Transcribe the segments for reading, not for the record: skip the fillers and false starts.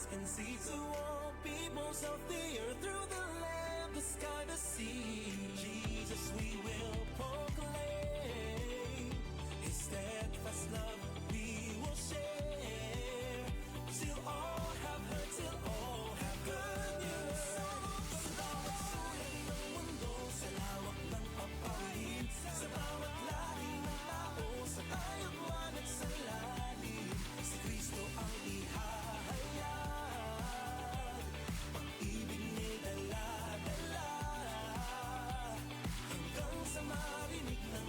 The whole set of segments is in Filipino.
eyes can see, to all peoples of the earth, through the land, the sky, the sea. Jesus we will proclaim, His steadfast love we will share, till all have heard, till all have good news. Sa bawat sulay ng mundo, sa lawak ng papalit, sa bawat lahi ng tao, sa kayagwan at sa lalim, si Kristo ang ihahayag, pag-ibig ni'y dala-dala, hanggang sa marinig ng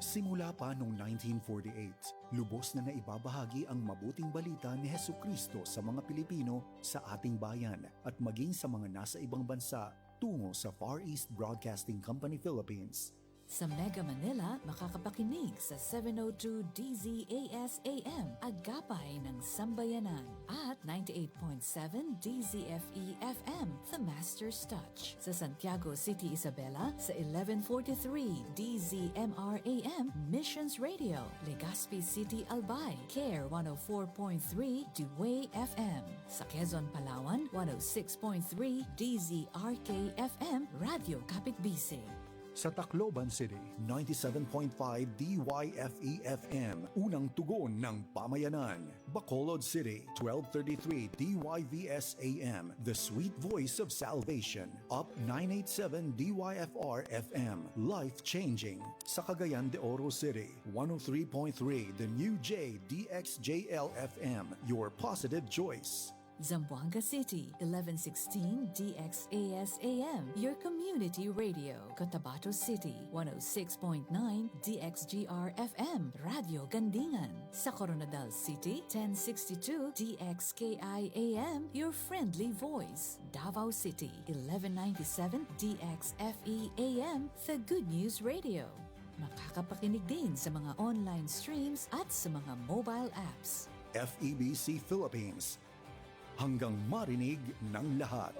Simula pa noong 1948, lubos na naibabahagi ang mabuting balita ni Hesukristo sa mga Pilipino sa ating bayan at maging sa mga nasa ibang bansa tungo sa Far East Broadcasting Company Philippines. Sa Mega Manila, makakapakinig sa 702 DZAS AM, Agapay ng Sambayanan, at 98.7 DZFE FM, The Master's Touch. Sa Santiago City, Isabela, sa 1143 DZMR AM, Missions Radio. Legazpi City, Albay, CARE 104.3 Dewey FM. Sa Quezon, Palawan, 106.3 DZRK FM, Radio Kapitbisig. Sa Tacloban City, 97.5 DYFE-FM, unang tugon ng pamayanan. Bacolod City, 1233 DYVS-AM, the sweet voice of salvation. Up 987 DYFR-FM, life-changing. Sa Cagayan de Oro City, 103.3 the new J DXJL-FM, your positive choice. Zamboanga City, 1116 DXAS-AM, your community radio. Cotabato City, 106.9 DXGR-FM, Radio Gandingan. Sa Coronadal City, 1062 DXKI-AM, your friendly voice. Davao City, 1197 DXFE-AM, the Good News Radio. Makakapakinig din sa mga online streams at sa mga mobile apps. FEBC Philippines, hanggang marinig ng lahat.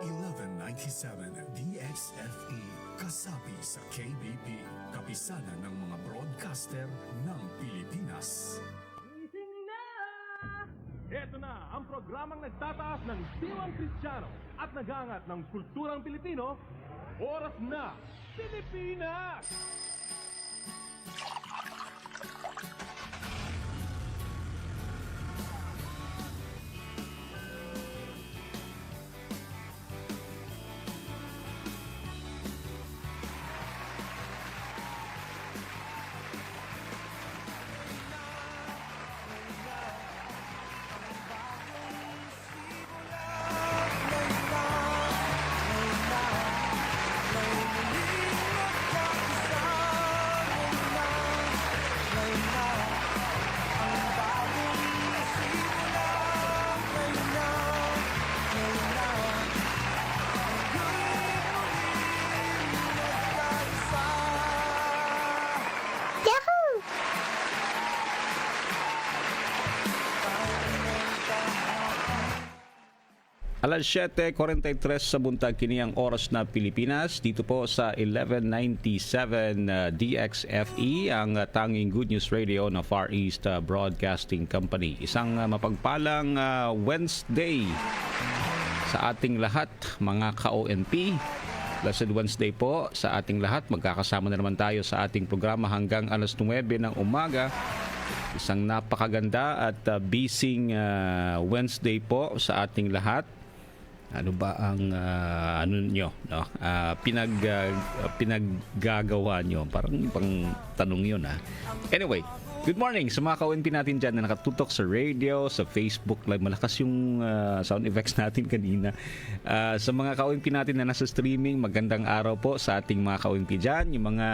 1197 DXFE, kasapi sa KBP, kapisanan ng mga broadcaster ng Pilipinas. Gising na! Ito na ang programang nagtataas ng diwang Kristiyano at nag-aangat ng kulturang Pilipino. Oras na, Pilipinas! Alas 7:43 sa buntag kini ang oras na Pilipinas dito po sa 1197 DXFE, ang tanging Good News Radio na Far East Broadcasting Company. Isang mapagpalang Wednesday sa ating lahat, mga ka-ONP. Blessed Wednesday po sa ating lahat. Magkakasama na naman tayo sa ating programa hanggang alas 9 ng umaga. Isang napakaganda at busy Wednesday po sa ating lahat. Ano ba ang pinaggagawa nyo? Parang pang tanong yun Anyway, good morning sa mga ka-ONP natin dyan na nakatutok sa radio, sa Facebook Live. Malakas yung sound effects natin kanina. Sa mga ka-ONP natin na nasa streaming, magandang araw po sa ating mga ka-ONP dyan. Yung mga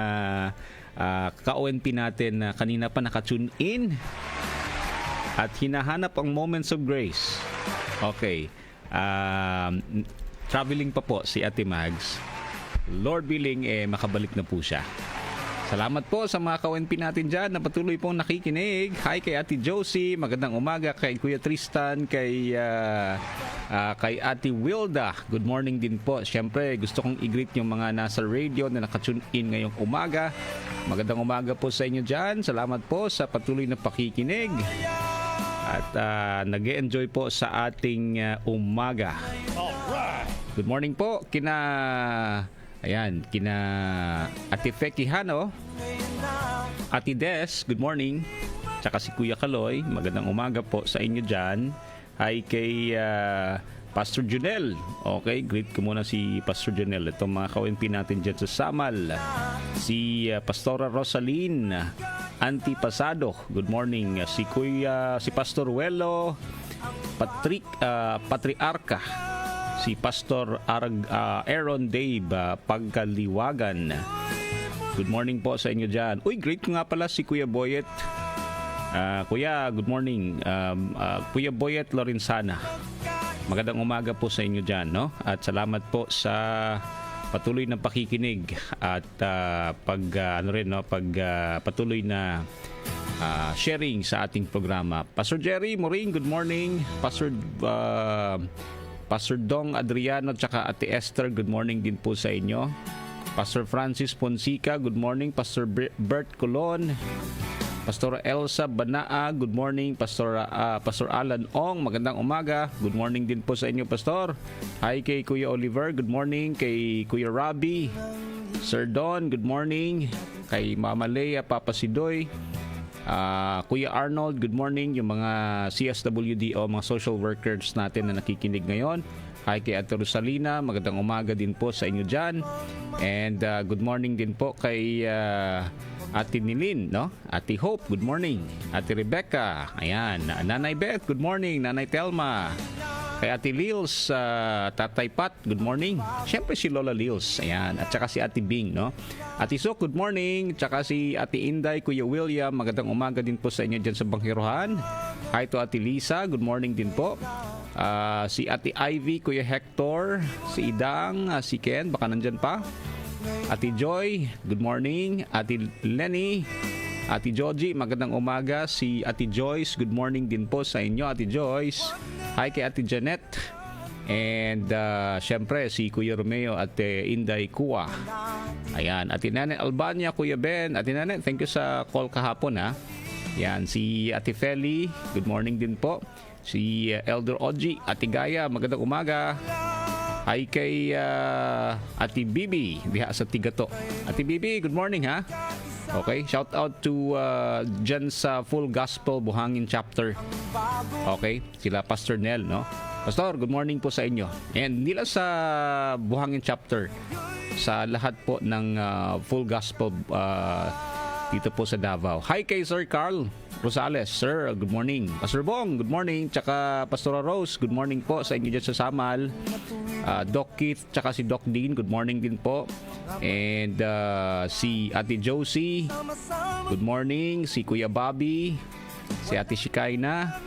ka-ONP natin na kanina pa nakatune in at hinahanap ang moments of grace. Okay. Traveling pa po si Ate Mags. Lord willing, makabalik na po siya. Salamat po sa mga ka-ONP natin dyan na patuloy pong nakikinig. Hi kay Ate Josie, magandang umaga kay Kuya Tristan, kay Ate Wilda. Good morning din po. Siyempre, gusto kong i-greet yung mga nasa radio na nakatune in ngayong umaga. Magandang umaga po sa inyo dyan. Salamat po sa patuloy na pakikinig. At nag-e-enjoy po sa ating umaga. Good morning po kina Ate Feki Hano, Ate Des, good morning. Tsaka si Kuya Kaloy, magandang umaga po sa inyo dyan. Hi kay Pastor Junel. Okay, greet ko muna si Pastor Junel. Itong mga ka-ONP natin dyan sa Samal. Si Pastora Rosaline Antipasado, good morning. Si Pastor Wello Patriarca, si Pastor Aaron Dave Pagkaliwagan, Good morning po sa inyo dyan. Uy, great nga pala si Kuya Boyet. Kuya, good morning. Kuya Boyet Lorenzana. Magandang umaga po sa inyo dyan, no? At salamat po sa patuloy na pakikinig at patuloy na sharing sa ating programa. Pastor Jerry Moring, good morning. Pastor Dong Adriano tsaka Ate Esther, good morning din po sa inyo. Pastor Francis Fonseca, good morning. Pastor Bert Colon, Pastor Elsa Banaa, good morning. Pastor Alan Ong, magandang umaga. Good morning din po sa inyo, Pastor. Hi kay Kuya Oliver, good morning. Kay Kuya Robbie, Sir Don, good morning. Kay Mama Leia, Papa Sidoy, Kuya Arnold, good morning. Yung mga CSWDO, mga social workers natin na nakikinig ngayon. Hi kay Ate Rosalina, magandang umaga din po sa inyo dyan. And good morning din po kay Ate Nilin, no? Ate Hope, good morning. Ate Rebecca, ayan. Nanay Beth, good morning. Nanay Telma. Kay Ate Lils, Tatay Pat, good morning. Siyempre si Lola Lils, ayan. At saka si Ate Bing, no? Ate Sok, good morning. Tsaka si Ate Inday, Kuya William, magandang umaga din po sa inyo dyan sa Bangkirohan. Hi to Ate Lisa, good morning din po. Si Ate Ivy, Kuya Hector, si Idang, si Ken, baka nandyan pa. Ate Joy, good morning. Ate Lenny, Ate Joji, magandang umaga. Si Ate Joyce, good morning din po sa inyo, Ate Joyce. Hi kay Ate Janet. And syempre si Kuya Romeo at Inday Kuwa. Ayan, Ate Nene Albania, Kuya Ben. Ate Nene, thank you sa call kahapon, ha. Yan, si Ate Feli, good morning din po. Si Elder Oji, Ate Gaya, magandang umaga. Hi kay Ate Bibi, diha sa Tigato. Ate Bibi, good morning, ha. Okay, shout out to dyan sa Full Gospel Buhangin Chapter. Okay, sila Pastor Nel, no? Pastor, good morning po sa inyo. And nila sa Buhangin Chapter, sa lahat po ng Full Gospel dito po sa Davao. Hi kay Sir Carl Rosales. Sir, good morning. Pastor Bong, good morning. Tsaka Pastora Rose, good morning po sa inyo dyan sa Samal. Doc Keith, tsaka si Doc Dean, good morning din po. And si Ate Josie, good morning. Si Kuya Bobby, si Ate Shikaina,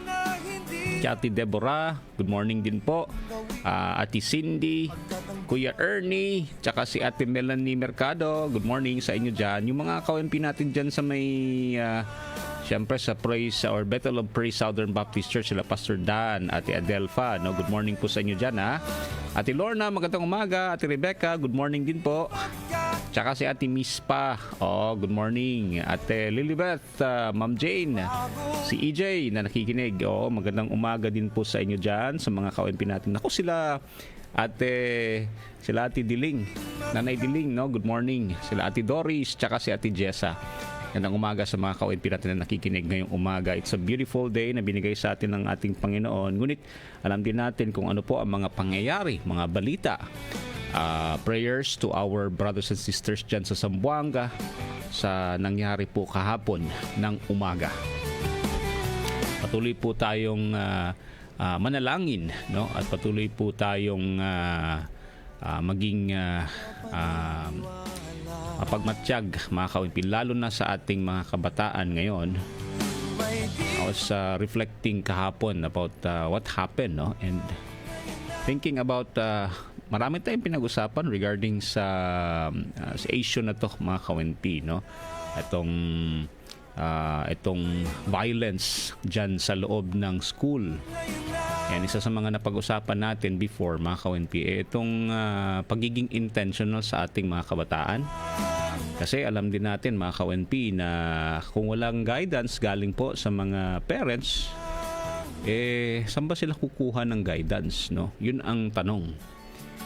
si Ate Deborah, good morning din po. Ate Cindy, Kuya Ernie, tsaka si Ate Melanie Mercado, good morning sa inyo dyan. Yung mga ka-OMP natin dyan sa may siyempre sa Praise or Bethel of Praise Southern Baptist Church, sila Pastor Dan, Ate Adelfa, no? Good morning po sa inyo dyan, ha. Ate Lorna, magandang umaga. Ate Rebecca, good morning din po. Tsaka si Ate Mispa, good morning. Ate Lilibeth, Ma'am Jane, si EJ na nakikinig, magandang umaga din po sa inyo dyan, sa mga ka-OMP natin. Ako sila Ate Diling, Nanay Diling, no? Good morning. Sila Ate Doris, tsaka si Ate Jessa. Gandang umaga sa mga ka-OMP natin na nakikinig ngayong umaga. It's a beautiful day na binigay sa atin ng ating Panginoon. Ngunit alam din natin kung ano po ang mga pangyayari, mga balita. Prayers to our brothers and sisters dyan sa Zamboanga sa nangyari po kahapon ng umaga. Patuloy po tayong manalangin, no? At patuloy po tayong maging mapagmatsyag, mga ka-OMP, lalo na sa ating mga kabataan ngayon. I was reflecting kahapon about what happened, no? And thinking about marami tayong pinag-usapan regarding sa issue na to, mga ka-OMP, no? Itong violence dyan sa loob ng school. Yan, isa sa mga napag-usapan natin before, mga ka-OMP, itong pagiging intentional sa ating mga kabataan. Kasi alam din natin, mga ka-OMP, na kung walang guidance galing po sa mga parents, saan ba sila kukuha ng guidance, no? Yun ang tanong.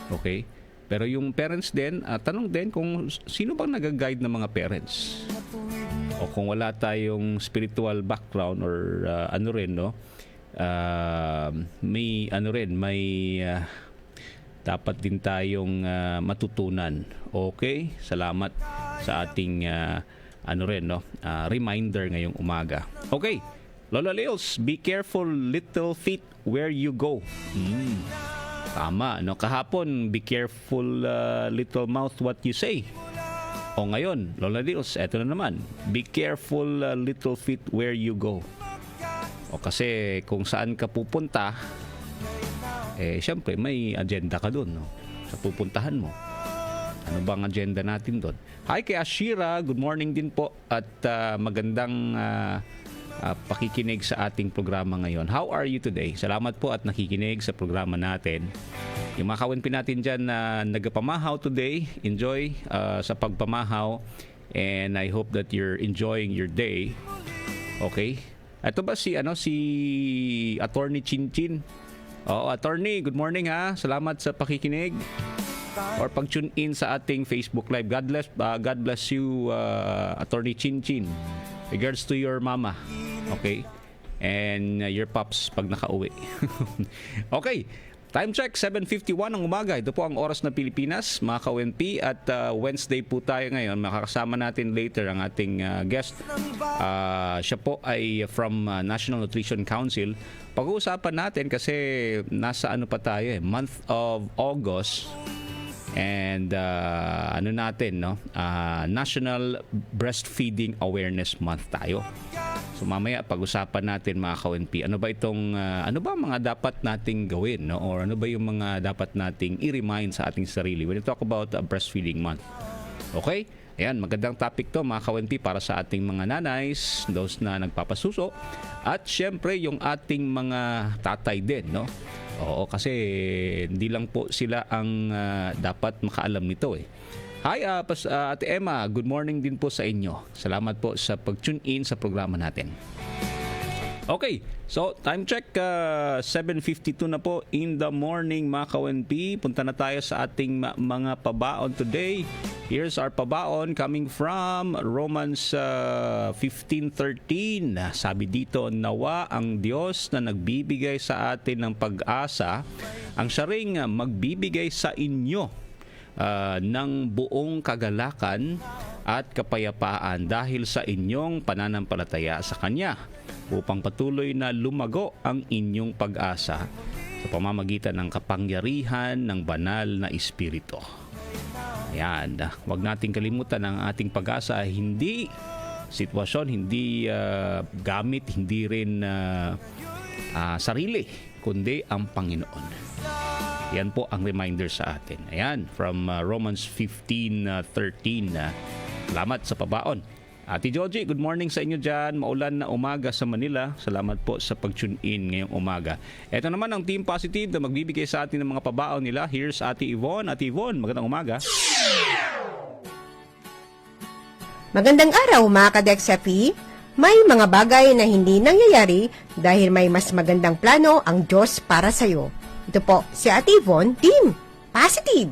Okay? Pero yung parents din, tanong din kung sino bang nag-guide ng mga parents. O kung wala tayong spiritual background or ano rin, no? May dapat din tayong matutunan. Okay? Salamat sa ating reminder ngayong umaga. Okay. Lola Lils, be careful little feet where you go. Tama, no? Kahapon, be careful little mouth what you say. O ngayon, Lola Dils, eto na naman. Be careful, little feet, where you go. O kasi kung saan ka pupunta, syempre may agenda ka dun, no? Sa pupuntahan mo. Ano bang agenda natin doon? Hi kay Ashira, good morning din po at magandang pakikinig sa ating programa ngayon. How are you today? Salamat po at nakikinig sa programa natin. Yung mga kawinpi natin dyan na nagpamahaw today, enjoy sa pagpamahaw and I hope that you're enjoying your day. Okay? Ito ba si Attorney Chinchin? Oo, Attorney, good morning ha. Salamat sa pakikinig or pag-tune in sa ating Facebook Live. God bless you, Attorney Chinchin. Regards to your mama. Okay? And your pops pag nakauwi. Okay. Time check, 7:51 ng umaga. Ito po ang oras ng Pilipinas, mga ka-ONP. At Wednesday po tayo ngayon. Makakasama natin later ang ating guest. Siya po ay from National Nutrition Council. Pag-uusapan natin kasi nasa ano pa tayo month of August. And National Breastfeeding Awareness Month tayo. So mamaya pag-usapan natin mga ka-ONP, ano ba mga dapat nating gawin, no? Or ano ba yung mga dapat nating i-remind sa ating sarili when we talk about Breastfeeding Month. Okay? Ayan, magandang topic to mga ka-ONP para sa ating mga nanays, those na nagpapasuso, at syempre yung ating mga tatay din, no? Oo, kasi hindi lang po sila ang dapat makaalam nito eh. Hi, Ate Emma, good morning din po sa inyo. Salamat po sa pag-tune in sa programa natin. Okay, so time check, 7:52 na po in the morning mga ka-ONP. Punta na tayo sa ating mga pabaon today. Here's our pabaon coming from Romans 15:13. Sabi dito, nawa ang Diyos na nagbibigay sa atin ng pag-asa, ang siya ring magbibigay sa inyo ng buong kagalakan at kapayapaan dahil sa inyong pananampalataya sa Kanya, upang patuloy na lumago ang inyong pag-asa sa pamamagitan ng kapangyarihan ng banal na Espiritu. Ayan, huwag nating kalimutan ang ating pag-asa ay hindi sitwasyon, hindi gamit, hindi rin sarili, kundi ang Panginoon. Yan po ang reminder sa atin. Ayan, from Romans 15:13. Salamat sa pabaon. Ate Georgie, good morning sa inyo dyan. Maulan na umaga sa Manila. Salamat po sa pag-tune in ngayong umaga. Ito naman ang Team Positive na magbibigay sa atin ng mga pabaon nila. Here's Ate Yvonne. Ate Yvonne, magandang umaga. Magandang araw mga ka-DXFE. May mga bagay na hindi nangyayari dahil may mas magandang plano ang Diyos para sa'yo. Ito po si Ate Yvonne, Team Positive.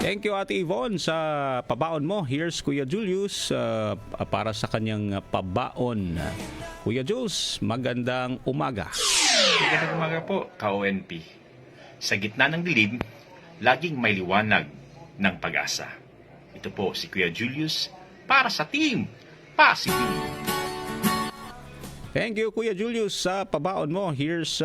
Thank you Ate Yvonne sa pabaon mo. Here's Kuya Julius para sa kanyang pabaon. Kuya Jules, magandang umaga. Magandang umaga po, ka-ONP. Sa gitna ng dilim, laging may liwanag ng pag-asa. Ito po si Kuya Julius para sa Team Positive. Thank you Kuya Julius sa pabaon mo. Here's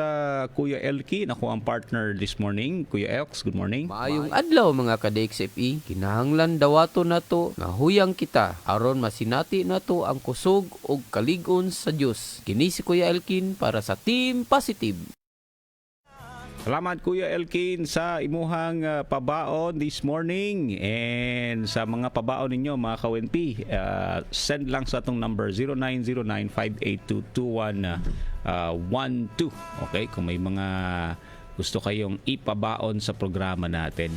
Kuya Elkin, ako ang partner this morning. Kuya Elks, good morning. Maayong adlaw mga ka-DXFE. Kinahanglan dawato nato nga huyang kita aron masinati nato ang kusog ug kalig-on sa Dios. Kini si Kuya Elkin para sa Team Positive. Salamat Kuya Elkin sa imuhang pabaon this morning, and sa mga pabaon ninyo mga ka-ONP, send lang sa atong number 0909-582-2112. Okay, kung may mga gusto kayong ipabaon sa programa natin.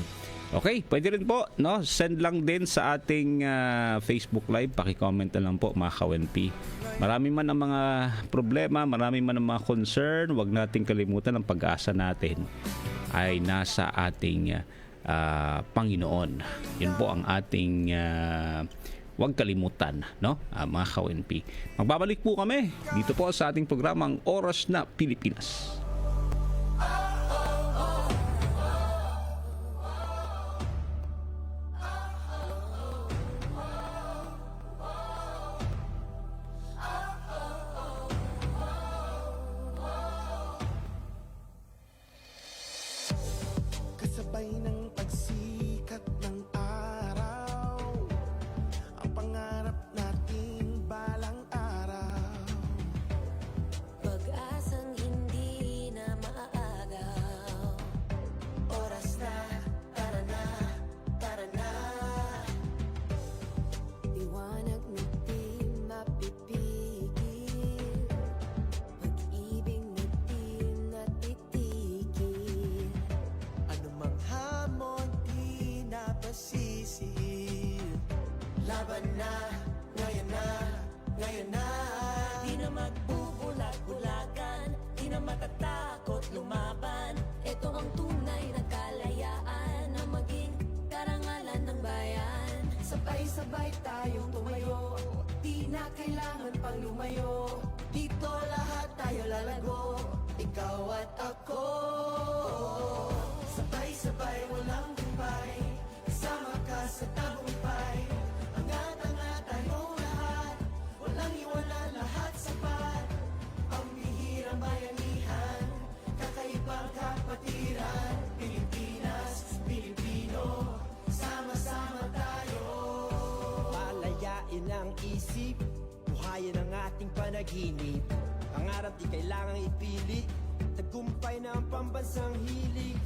Okay, pwede rin po, no? Send lang din sa ating Facebook Live. Paki-comment na lang po mga ka-ONP. Marami man ang mga problema, marami man ang mga concern, huwag nating kalimutan ang pag-asa natin ay nasa ating Panginoon. Yun po ang ating huwag kalimutan, no? Mga ka-ONP. Magbabalik po kami dito po sa ating programang Oras na Pilipinas. Kasabay ng pagsikat ng araw, ngayon na. Di na magbubulag-bulagan, di na matatakot lumaban. Ito ang tunay na kalayaan na maging karangalan ng bayan. Sabay-sabay tayong tumayo, di na kailangan pang lumayo. Dito lahat tayo lalago, ikaw at ako. Sabay-sabay walang gumpay, kasama ka sa tagumpay. Angat-angat tayong lahat, walang iwanan, lahat sapat. Pambihirang bayanihan, kakaibang kapatiran. Pilipinas, Pilipino, sama-sama tayo. Palayain ang isip, buhayin ang ating panaginip. Pangarap di kailangang ipilit, tagumpay na ang pambansang hilig.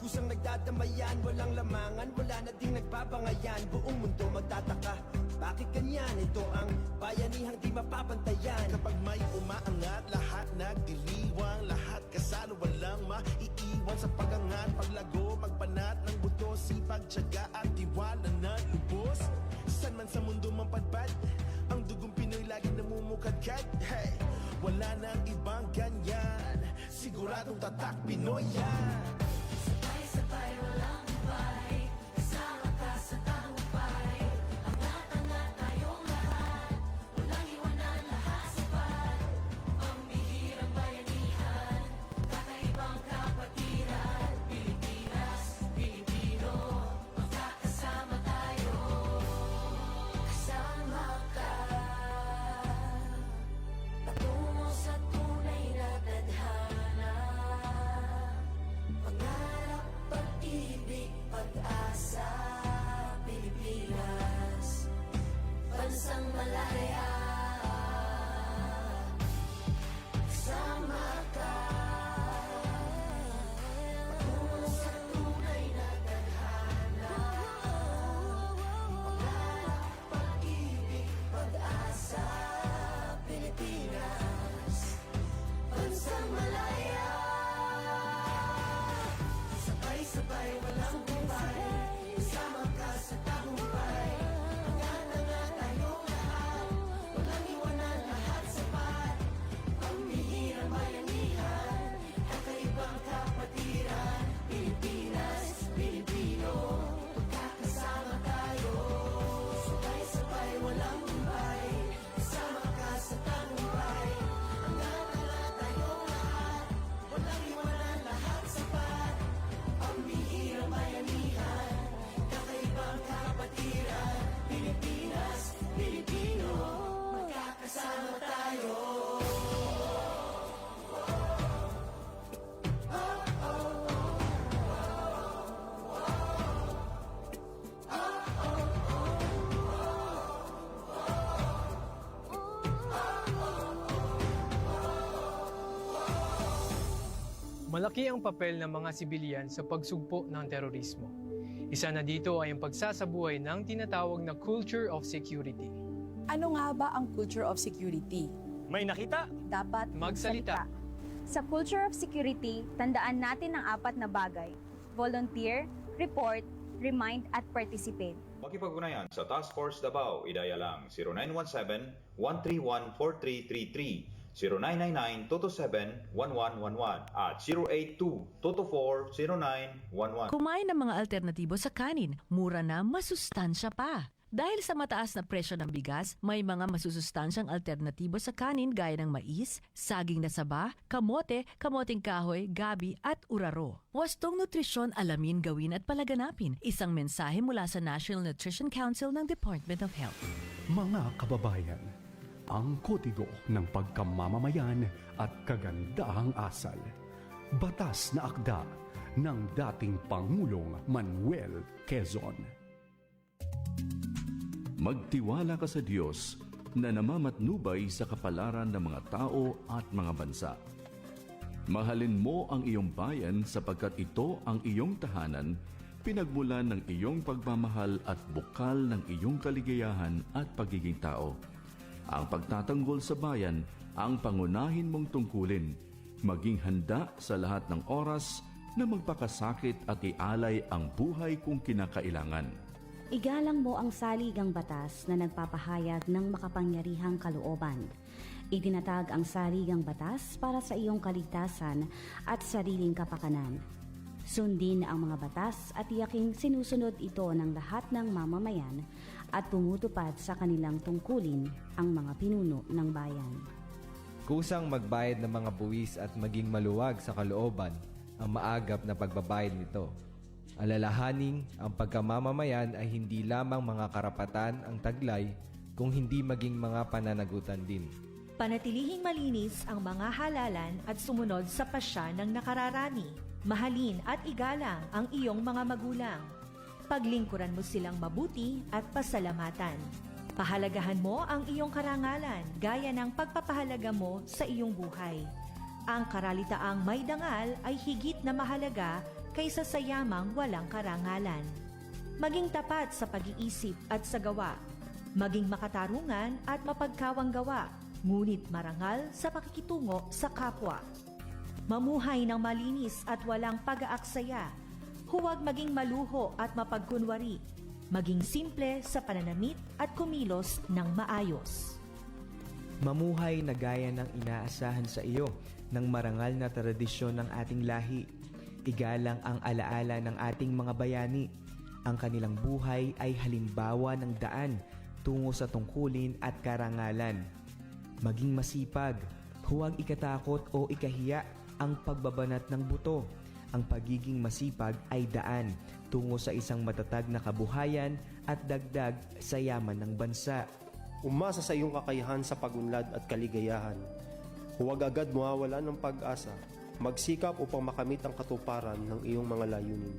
Kusang nagdadamayan, walang lamangan, wala na ding nagbabangayan. Buong mundo magtataka, bakit ganyan? Ito ang bayanihang di mapapantayan. Kapag may umaangat, lahat nagdiriwang, lahat kasalo, walang maiiwan sa pagangat. Paglago, magbanat ng buto, sipag, tiyaga at tiwala na lubos. San man sa mundo mapadpad, ang dugong Pinoy lagi namumukadkad. Hey, wala nang ibang ganyan, siguradong tatak Pinoy yan. Sabay-sabay walang gumpay, kasama ka sa tagumpay. Angat-angat tayong lahat, walang iwanan, lahat sapat. Pambihirang bayanihan, kakaibang kapatiran. Pilipinas, Pilipino, magkakasama tayo. Kasama ka, patungo sa tunay na tadhana. Pangarap, pag-ibig, pag-asa. Pilipinas, bansang malaya. Kasama ka, patungo sa tunay na tadhana. Pangarap, pag-ibig, pag-asa. Pilipinas, bansang malaya. Sabay-sabay walang gumpay, kasama ka sa tagumpay. Angat-angat tayong lahat, walang iwanan, lahat sapat. Pambihirang bayanihan, kakaibang kapatiran. Pilipinas, Pilipino, magkakasama tayo. Sabay-sabay walang gumpay, kasama ka sa tagumpay. Angat-angat tayong lahat, walang iwanan, lahat sapat. Pambihirang bayanihan, kakaibang kapatiran. Pilipinas, Pilipino, magkakasama tayo. Malaki ang papel ng mga sibilyan sa pagsugpo ng terorismo. Isa na dito ay ang pagsasabuhay ng tinatawag na culture of security. Ano nga ba ang culture of security? May nakita? Dapat Magsalita. Sa culture of security, tandaan natin ang 4 na bagay. Volunteer, report, remind at participate. Makipag-ugnayan sa Task Force Davao, idaya lang 0917-131-4333, 0999-227-1111 at 082-224-0911. Kumain ng mga alternatibo sa kanin, mura na, masustansya pa. Dahil sa mataas na presyo ng bigas, may mga masusustansyang alternatibo sa kanin gaya ng mais, saging na saba, kamote, kamoting kahoy, gabi at uraro. Wastong nutrisyon, alamin, gawin at palaganapin. Isang mensahe mula sa National Nutrition Council ng Department of Health. Mga kababayan, ang kodigo ng pagkamamamayan at kagandahang asal. Batas na akda ng dating Pangulong Manuel Quezon. Magtiwala ka sa Diyos na namamatnubay sa kapalaran ng mga tao at mga bansa. Mahalin mo ang iyong bayan sapagkat ito ang iyong tahanan, pinagmulan ng iyong pagmamahal at bukal ng iyong kaligayahan at pagiging tao. Ang pagtatanggol sa bayan ang pangunahin mong tungkulin, maging handa sa lahat ng oras na magpakasakit at ialay ang buhay kung kinakailangan. Igalang mo ang saligang batas na nagpapahayag ng makapangyarihang kalooban. Itinatag ang saligang batas para sa iyong kaligtasan at sariling kapakanan. Sundin ang mga batas at tiyaking sinusunod ito ng lahat ng mamamayan at tumutupad sa kanilang tungkulin ang mga pinuno ng bayan. Kusang magbayad ng mga buwis at maging maluwag sa kalooban ang maagap na pagbabayad nito. Alalahaning ang pagkamamamayan ay hindi lamang mga karapatan ang taglay kung hindi maging mga pananagutan din. Panatilihing malinis ang mga halalan at sumunod sa pasya ng nakararami. Mahalin at igalang ang iyong mga magulang. Paglingkuran mo silang mabuti at pasalamatan. Pahalagahan mo ang iyong karangalan gaya ng pagpapahalaga mo sa iyong buhay. Ang karalitaang may dangal ay higit na mahalaga kaysa sa yamang walang karangalan. Maging tapat sa pag-iisip at sa gawa. Maging makatarungan at mapagkawang gawa, ngunit marangal sa pakikitungo sa kapwa. Mamuhay ng malinis at walang pag-aaksaya. Huwag maging maluho at mapagkunwari. Maging simple sa pananamit at kumilos ng maayos. Mamuhay na gaya ng inaasahan sa iyo ng marangal na tradisyon ng ating lahi. Igalang ang alaala ng ating mga bayani. Ang kanilang buhay ay halimbawa ng daan tungo sa tungkulin at karangalan. Maging masipag, huwag ikatakot o ikahiya ang pagbabanat ng buto. Ang pagiging masipag ay daan tungo sa isang matatag na kabuhayan at dagdag sa yaman ng bansa. Umasa sa iyong kakayahan sa pagunlad at kaligayahan. Huwag agad mawawalan ng pag-asa. Magsikap upang makamit ang katuparan ng iyong mga layunin.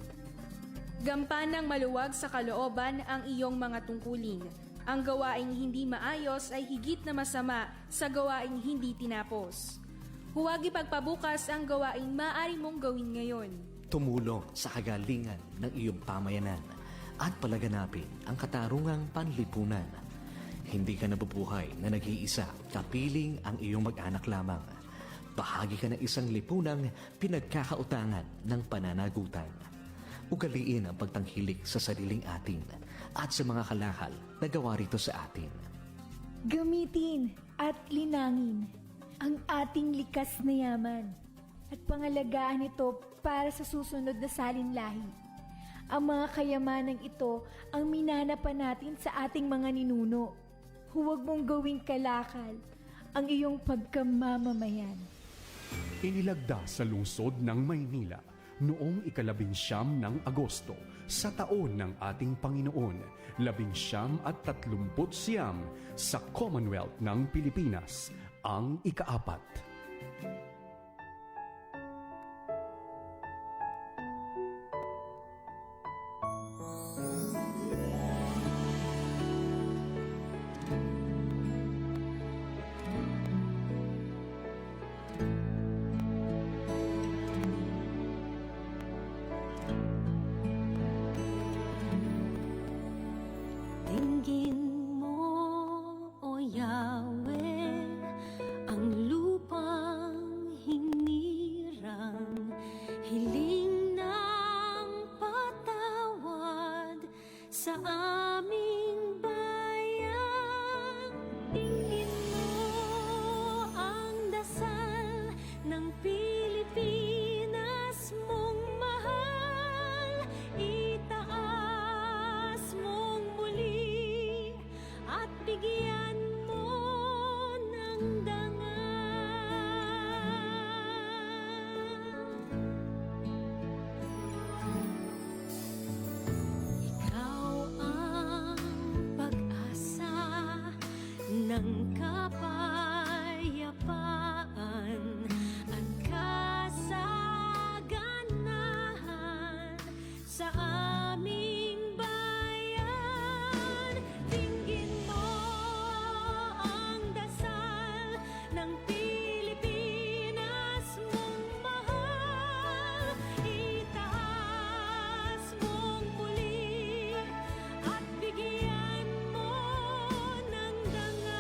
Gampanang maluwag sa kalooban ang iyong mga tungkulin. Ang gawaing hindi maayos ay higit na masama sa gawaing hindi tinapos. Huwag ipagpabukas ang gawaing maaari mong gawin ngayon. Tumulong sa kagalingan ng iyong pamayanan at palaganapin ang katarungang panlipunan. Hindi ka nabubuhay na nag-iisa, kapiling ang iyong mag-anak lamang. Bahagi ka ng isang lipunang pinagkakautangan ng pananagutan. Ugaliin ang pagtanghilik sa sariling atin at sa mga kalakal na gawa rito sa atin. Gamitin at linangin ang ating likas na yaman at pangalagaan ito para sa susunod na salinlahi. Ang mga kayamanang ito ang minanapan natin sa ating mga ninuno. Huwag mong gawing kalakal ang iyong pagkamamamayan. Inilagda sa lungsod ng Maynila noong 19 ng Agosto sa taon ng ating Panginoon, 1939 sa Commonwealth ng Pilipinas, ang ika-4. Dinggin mo, O Yahweh, ang lupang hinirang, hiling ng patawad sa aming bayan. Dinggin mo ang dasal ng Pilipinas mong mahal, itaas mong muli at bigyan mo ng Ikaw ang pag-asa ng kapayapaan at kasaganahan sa aming bayan. Dinggin mo ang dasal ng Pilipinas mong mahal, itaas mong muli at bigyan mo ng dangal.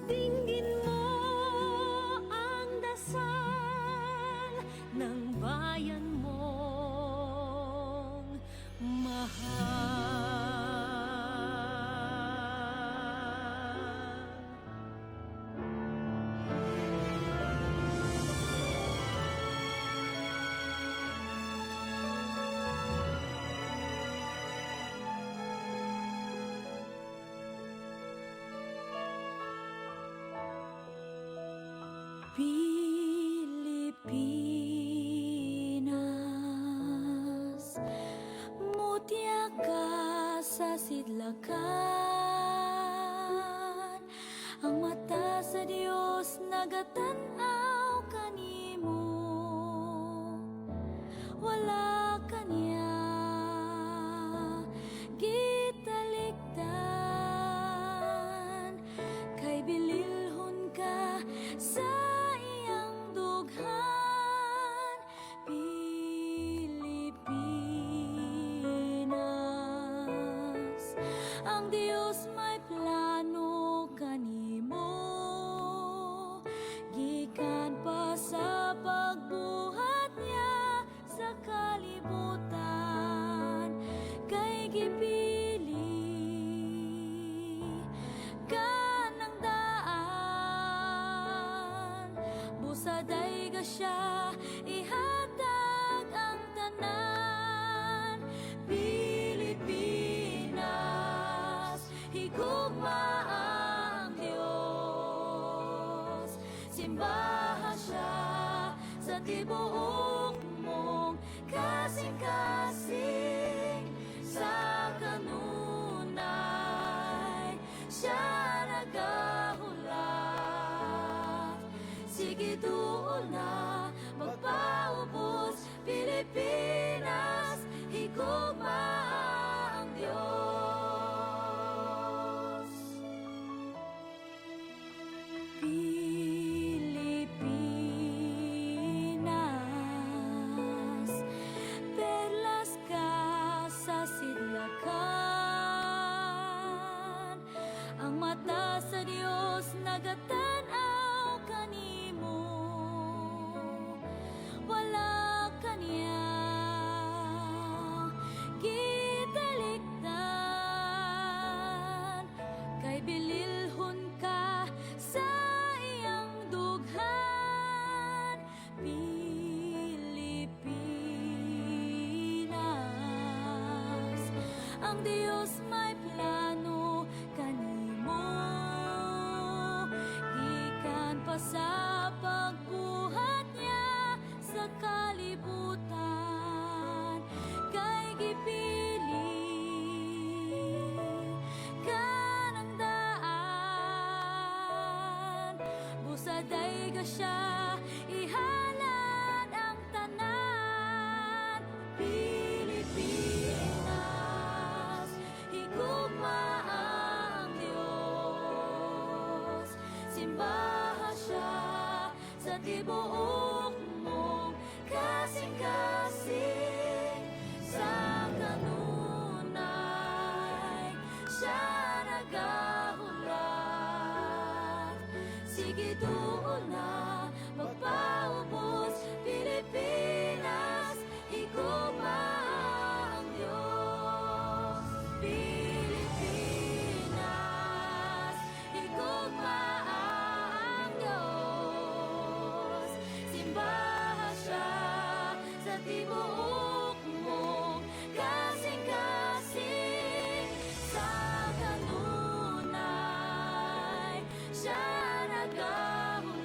Dinggin mo ang dasal ng bayan mong mahal. Pilipinas, mutya ka sa sidlakan, ang mata sa Dios nagatanaw kanimo, wala kaniya gitalikdan, kay bililhon ka sa iyang dughan. Pilipinas, ang Dios may plano kanimo, gikan pa sa pagbuhat niya sa kalibutan, kay gipili ka ng daan, busaday ka siya ihatag ang tanan. Pilipinas, higugma ang Diyos, simbahan siya sa tibuok mong kasing-kasing, sa kanunay siya nagahulat. Sige duol na magpaubos, Pilipinas, higugma ang Diyos. Pilipinas, perlas ka sa sidlakan, ang mata sa Dios nagatanaw kanimo, wala kaniya gitalikdan, kay bililhon ka sa iyang dughan. Pilipinas, ang Diyos may plano kanimo, gikan pa sa pagbuhat niya sa kalibutan, kay gipili ka ng daan, busaday ka siya ihalad ang tanan. Pilipinas, higugma ang Diyos, simbahan siya sa tibuok mong kasing-kasing, sa kanunay siya nagahulat. Sige duol na magpaubos, Pilipinas, higugma ang Diyos. Pilipinas, higugma ang Diyos, simbahan siya sa tibuok mong kasing-kasing, sa kanunay siya nagahulat.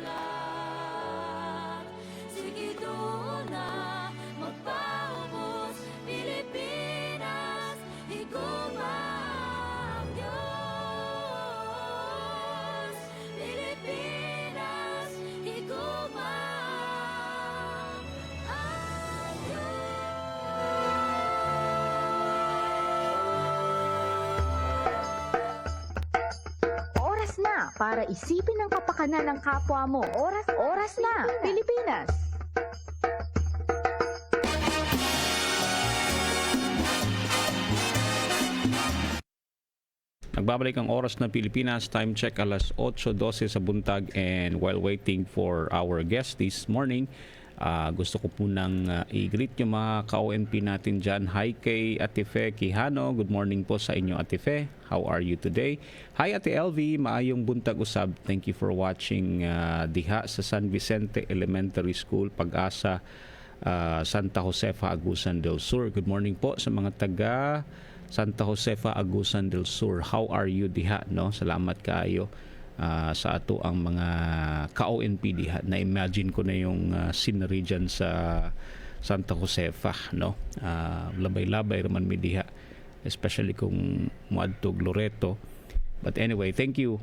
Sige duol na magpaubos, Pilipinas, higugma ang Diyos. Pilipinas, higugma ang Oras na para isipin ang kapakanan ng kapwa mo. Oras na, Pilipinas! Nagbabalik ang oras ng Pilipinas. Time check alas 8:12 sa buntag. And while waiting for our guest this morning, gusto ko po nang i-greet yung mga ka-ONP natin dyan. Hi kay Ate Fe Quijano. Good morning po sa inyo, Ate Fe. How are you today? Hi Ate LV. Maayong buntag usab. Thank you for watching diha sa San Vicente Elementary School, Pag-asa, Santa Josefa, Agusan del Sur. Good morning po sa mga taga Santa Josefa, Agusan del Sur. How are you diha, no? Salamat kaayo sa ato ang mga ka-ONP diha. Na-imagine ko na yung scenery dyan sa Santa Josefa, no? Labay-labay raman mi diha, especially kung muadtog Loreto. But anyway, thank you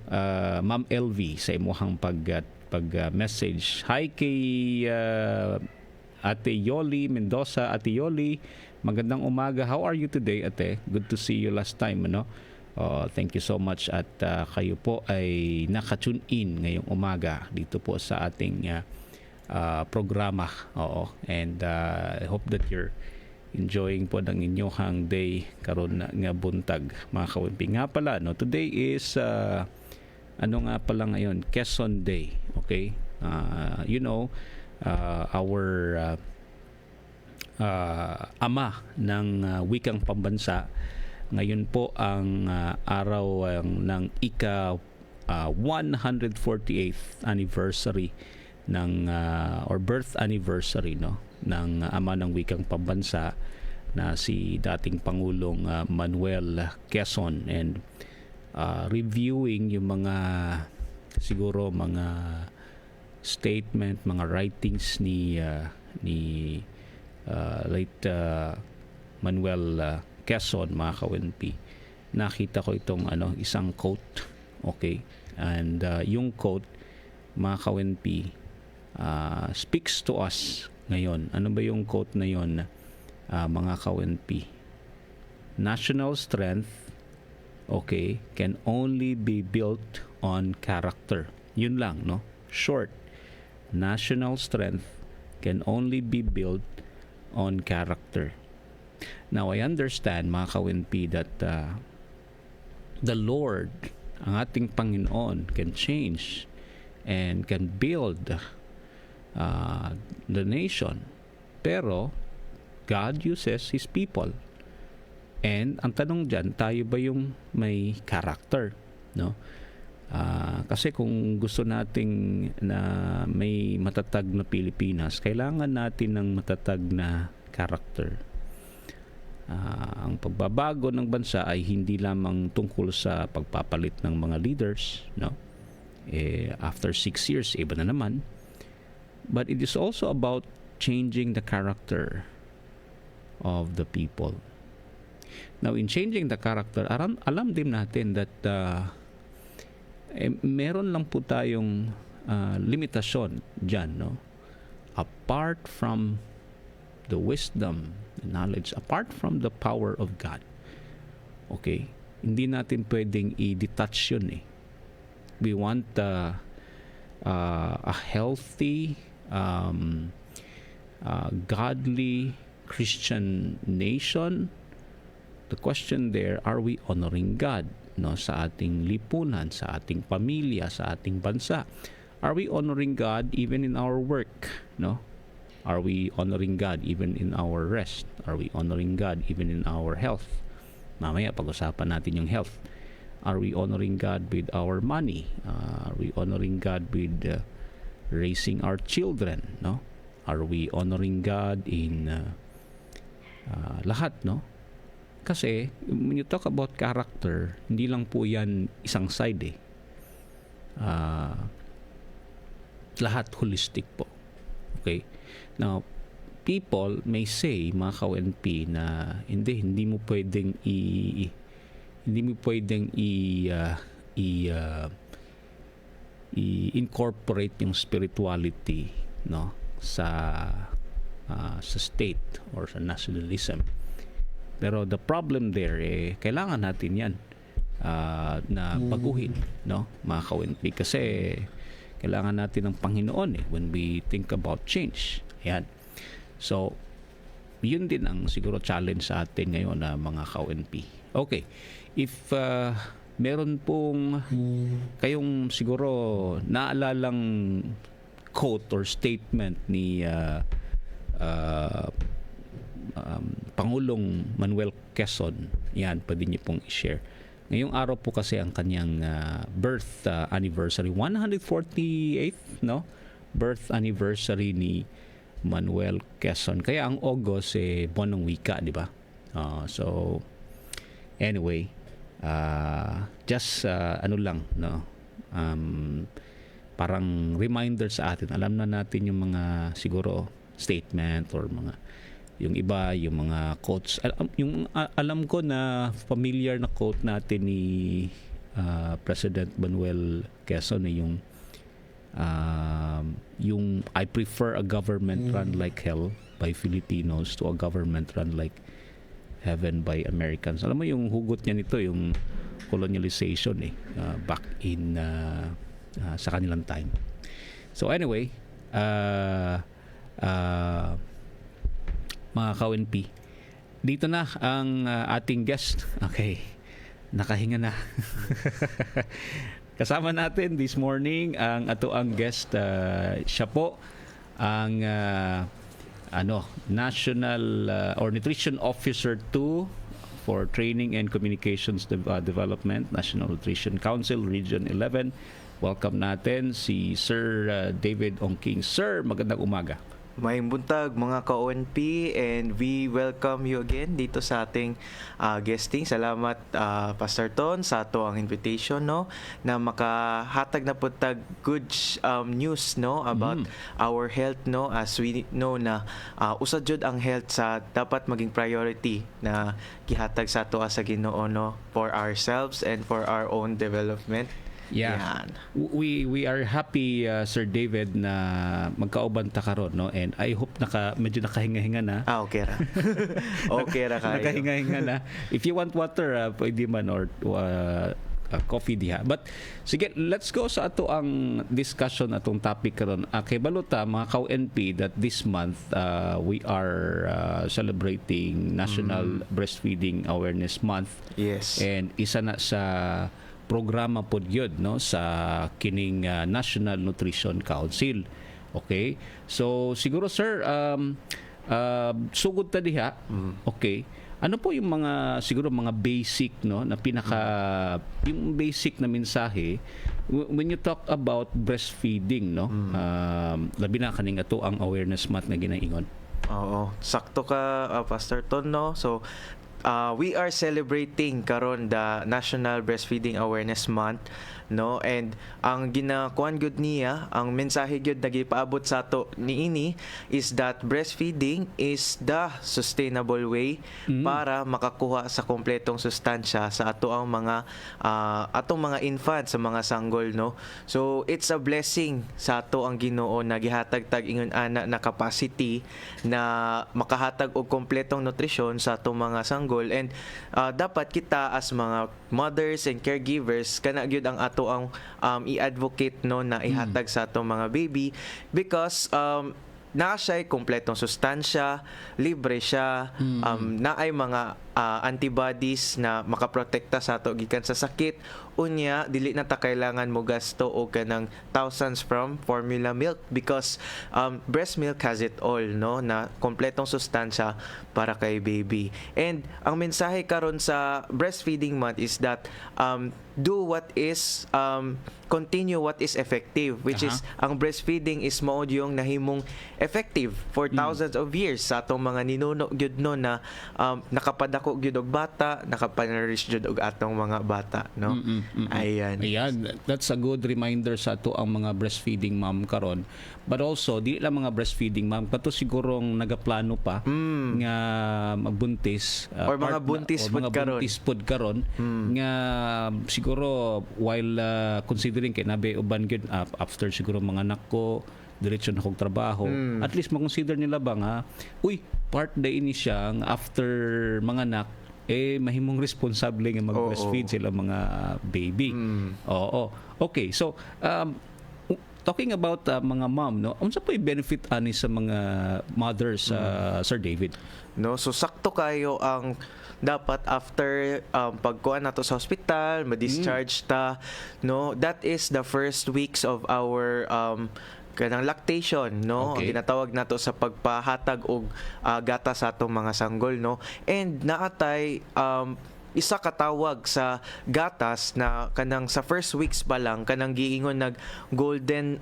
Ma'am LV sa imuhang pag-message. Hi kay Ate Yoli Mendoza. Ate Yoli, magandang umaga. How are you today, Ate? Good to see you last time, ano? Thank you so much at kayo po ay naka-tune in ngayong umaga dito po sa ating programa. Oo. And I hope that you're enjoying po ng inyong day karon nga buntag, mga ka-ONP. Nga pala, no? Today is ano nga pala ngayon? Quezon Day. Okay? You know, our ama ng wikang pambansa, ngayon po ang araw ng ika 148th anniversary ng or birth anniversary, no, ng ama ng wikang pambansa na si dating Pangulong Manuel Quezon. And reviewing yung mga siguro mga statement, mga writings ni late Manuel Quezon, mga ka-ONP. Nakita ko itong isang quote, okay? And yung quote, mga ka-ONP, speaks to us ngayon. Ano ba yung quote na yun, mga ka-ONP? National strength, okay, can only be built on character. Yun lang, no? Short. National strength can only be built on character. Now, I understand, mga ka-ONP, that the Lord, ang ating Panginoon, can change and can build the nation. Pero, God uses His people. And ang tanong dyan, tayo ba yung may character? No? Kasi kung gusto nating na may matatag na Pilipinas, kailangan natin ng matatag na character. Ang pagbabago ng bansa ay hindi lamang tungkol sa pagpapalit ng mga leaders, no? After 6 years, iba na naman. But it is also about changing the character of the people. Now, in changing the character, alam din natin that meron lang po tayong limitasyon dyan, no? Apart from the wisdom, the knowledge, apart from the power of God. Okay? Hindi natin pwedeng i-detach yun, eh. We want a healthy, godly Christian nation. The question there, are we honoring God, no, sa ating lipunan, sa ating pamilya, sa ating bansa? Are we honoring God even in our work, no? Are we honoring God even in our rest? Are we honoring God even in our health? Mamaya pag-usapan natin yung health. Are we honoring God with our money? Are we honoring God with raising our children, no? Are we honoring God in lahat, no? Kasi when you talk about character, hindi lang po yan isang side, eh. Lahat holistic po. Okay? Now, people may say, mga ka-ONP, na hindi mo pwedeng i-incorporate yung spirituality, no, sa state or sa nationalism. Pero the problem there, kailangan natin yan na baguhin, no, mga ka-ONP, kasi kailangan natin ng Panginoon, when we think about change. Ayan. So, yun din ang siguro challenge sa atin ngayon na mga ka-ONP. Okay. If meron pong kayong siguro naalalang quote or statement ni Pangulong Manuel Quezon. Yan, pwede niyo pong i-share. Ngayong araw po kasi ang kanyang birth anniversary, 148th, no? Birth anniversary ni Manuel Quezon. Kaya ang August buwan ng wika, di ba? So anyway, just ano lang, no? Parang reminder sa atin. Alam na natin yung mga siguro statement or mga yung iba, yung mga quotes. Yung alam ko na familiar na quote natin ni President Manuel Quezon yung I prefer a government run like hell by Filipinos to a government run like heaven by Americans. Alam mo yung hugot niya nito, yung colonialization back in sa kanilang time. So anyway, mga ka-ONP, dito na ang ating guest. Okay, nakahinga na. Kasama natin this morning ang atoang guest. Siya po ang National or Nutrition Officer 2 for Training and Communications Development, National Nutrition Council, Region 11. Welcome natin si Sir David Ongking. Sir, magandang umaga. Maayong buntag mga ka-ONP, and we welcome you again dito sa ating guesting. Salamat Pastor Ton sa ato ang invitation, no, na makahatag na putag good news, no, about our health, no, as we know na usad jud ang health sa dapat maging priority na gihatag sa ato sa Ginoo, no, for ourselves and for our own development. Yeah. Yan. We are happy, Sir David, na magkauban ta karon, no, and I hope medyo nakahinga-hinga na. Okay ra. Okay ra kayo. Nakahinga-hinga na. If you want water, pwede man, or coffee diha. But sige, let's go sa ato ang discussion, atong topic karon. Kay baluta mga ka-ONP that this month we are celebrating National Breastfeeding Awareness Month. Yes. And isa na sa programa pod gyud, no, sa kining National Nutrition Council. Okay? So siguro sir, sugod ta diha. Okay. Ano po yung mga siguro mga basic, no, na yung basic na mensahe when you talk about breastfeeding, no? Labi na kaning ato ang awareness month na ginaingon. Oo, sakto ka Pastor Ton, no. So we are celebrating karon the National Breastfeeding Awareness Month, no, and ang ginakuan gud niya, ang mensahe gud na gipaabot sa ato niini is that breastfeeding is the sustainable way para makakuha sa kompletong sustansya sa ato ang mga atong mga infant, sa mga sanggol, no. So it's a blessing sa ato ang Ginoo na gihatag tag ingon ana na capacity na makahatag og kompletong nutrisyon sa atong mga sanggol, and dapat kita as mga mothers and caregivers kana gyud ang ato ang i-advocate, no, na ihatag sa atong mga baby, because naa siya kompletong sustansya, libre siya, naay mga antibodies na makaprotekta sa ato gikan sa sakit. Unya dili na ta kailangan mo gasto og kanang thousands from formula milk, because breast milk has it all, no, na kompletong sustansya para kay baby. And ang mensahe karon sa breastfeeding month is that do what is continue what is effective, which is ang breastfeeding is maod yung nahimong effective for thousands of years sa atong mga ninuno gyud, no, na nakapadako gyud og bata, nakapanarish gyud og atong mga bata, no. Ayan, that's a good reminder sa ato ang mga breastfeeding mom karon. But also di lang mga breastfeeding mom, kato sigurong nagaplano pa nga magbuntis or mga buntis pod karon nga siguro while considering kay nabe uban gyud after siguro mga anak ko diretso na kog trabaho, at least makonsider nila ba nga uy, part day ini siya after mga anak mahimong responsable nga mag-breastfeed sila mga baby. Okay, so talking about mga mom, no, unsa po benefit ani sa mga mothers, Sir David? No, so sakto kayo ang dapat after pagkuha nato sa hospital, ma-discharge ta, no, that is the first weeks of our kanang lactation, no, Okay. ginatawag nato sa pagpahatag og gata sa atong mga sanggol, no, and naatay isa katawag sa gatas na kanang sa first weeks pa lang kanang giingon nag golden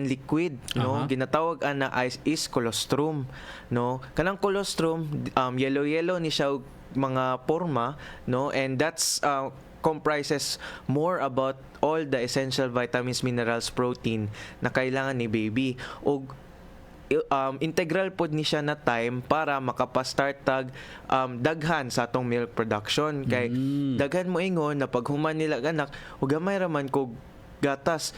liquid, no, ginatawag ana is colostrum, no, kanang colostrum yellow ni siya og mga porma, no, and that's comprises more about all the essential vitamins, minerals, protein na kailangan ni baby, og integral pod ni siya na time para makapastart tag daghan sa atong milk production, kay daghan mo ingon na paghuman nila anak ug gamay ra man kog gatas.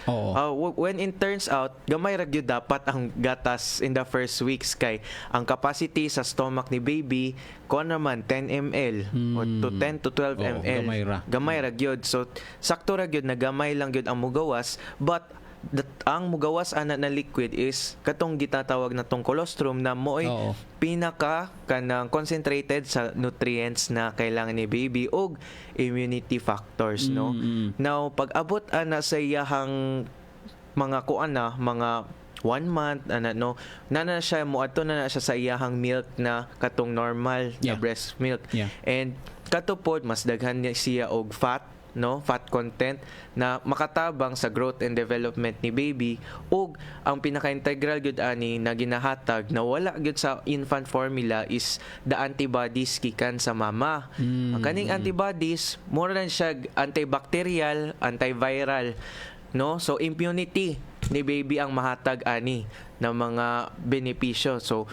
When it turns out gamay ra gyud dapat ang gatas in the first weeks, kay ang capacity sa stomach ni baby kuan naman 10 ml or to 10 to 12 ml. Gamay ra gyud, so sakto ra gyud na gamay lang gyud ang mugawas, but ang mugawas ana na liquid is katong gitatawag na tong colostrum na mo'y pinaka kanang concentrated sa nutrients na kailangan ni baby og immunity factors, no. Now pag abot ana sa iyahang mga kuana, mga 1 month ana, no, nana siya moadto na siya sa iyahang milk na katong normal na breast milk, and katupod mas daghan siya og fat, no, fat content na makatabang sa growth and development ni baby, ug ang pinaka-integral gyud ani na ginahatag na wala gyud sa infant formula is the antibodies gikan sa mama. Ang kaning antibodies more than siya antibacterial, antiviral, no, so immunity ni baby ang mahatag ani ng mga benepisyo. So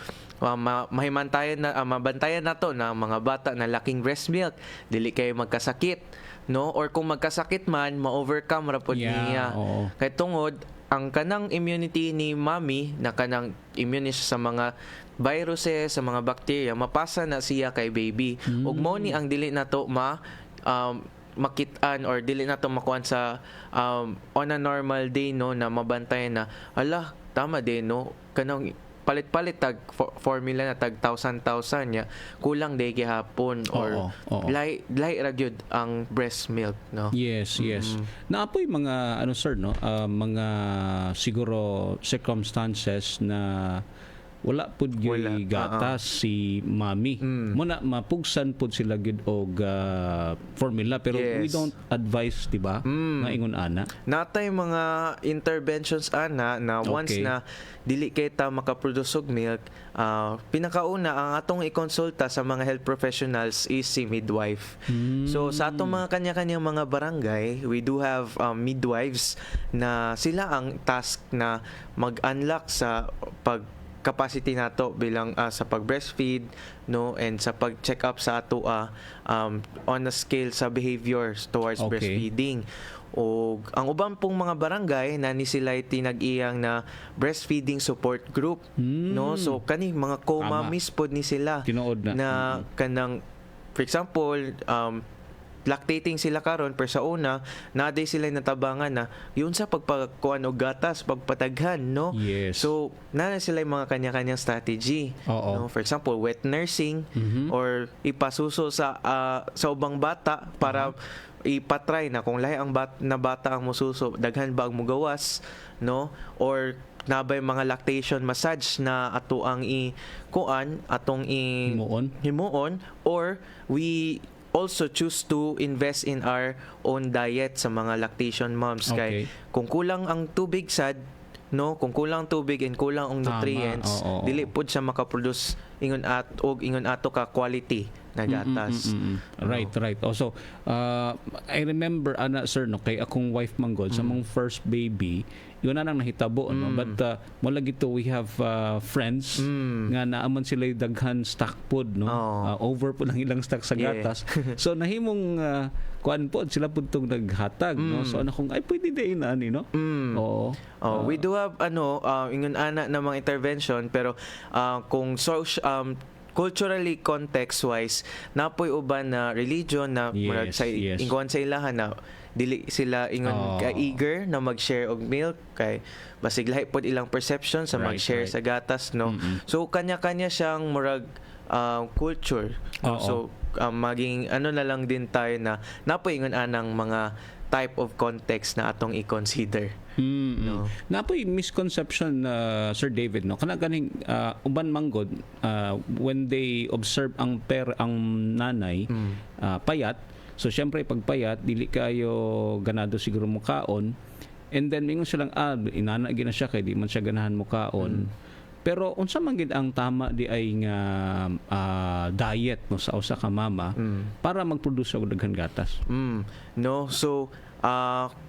mahimantayan na mabantayan nato na mga bata na laking breast milk dili kay magkasakit, no, or kung magkasakit man ma-overcome ra pod niya. Kay tungod ang kanang immunity ni mommy na kanang immune siya sa mga viruses, sa mga bacteria, mapasa na siya kay baby. Ug mao ni ang dili nato makitaan or dili nato makuan sa on a normal day, no, na mabantayan na ala tama din, no, kanang palit-palit tag formula na tag 1,000 nya kulang day gihapon or lay ra gyud ang breast milk, no. Yes. Naapoy mga sir, no, mga siguro circumstances na wala pud gyud gatas si mami, mo na mapugsan pud sila gyud og formula, pero we don't advise, diba, nga ingon ana natay mga interventions ana na once na dili kay ta makaproduce og milk, pinakauna ang atong ikonsulta sa mga health professionals is si midwife. So sa atong mga kanya-kanyang mga barangay, we do have midwives na sila ang task na mag-unlock sa capacity nato bilang sa pag-breastfeed, no, and sa pag-check up sa ato on a scale sa behaviors towards breastfeeding. O ang uban pong mga barangay na ni sila tinag-iyang na breastfeeding support group, no, so kani mga co-mommies pod ni sila na kanang for example lactating sila karon, pero sa una naday sila natabangan na yun sa pagpakuan og gatas, pagpataghan, no. So na sila yung mga kanya-kanyang strategy, no? For example wet nursing, or ipasuso sa ubang bata para ipatry na kung lahi ang bata ang mususo, daghan ba ang mugawas, no, or nabay mga lactation massage na ato ang himuon, or we also choose to invest in our own diet sa mga lactation moms. Kay kung kulang ang tubig sad, no, kung kulang tubig and kulang ang nutrients, dili pud siya makaproduce ingon ato ka quality na gatas. Right. Also, I remember sir, no, kay akong wife manggod sa mong first baby, yun na nang nahitabo, no, but mula gito we have friends nga naaman sila daghan stock food, no, over po lang ilang stock sa gatas. So nahimong kuan po sila pud tong naghatag, no, so ana kung ay pwede din ani, no. We do have ingon ana na mga intervention, pero kung culturally, context-wise, napoy uban na religion na ingon sa ilahan na dili sila ingon ka eager na mag-share og milk kay basig lahi pod ilang perception sa mag-share sa gatas, no. So kanya-kanya siyang murag culture, no? So maging ano na lang din tayo na napoingon anang mga type of context na atong i-consider. No? Napoy misconception, Sir David, no? Kana ganing uban manggod when they observe ang nanay payat. So syempre pag payat dili kayo ganado siguro mo kaon, and then mingon silang inana gina siya kay di man siya ganahan mo kaon. Pero unsa man gid ang tama di ay nga diet no sa usa ka mama para magproduce og daghan gatas? No, so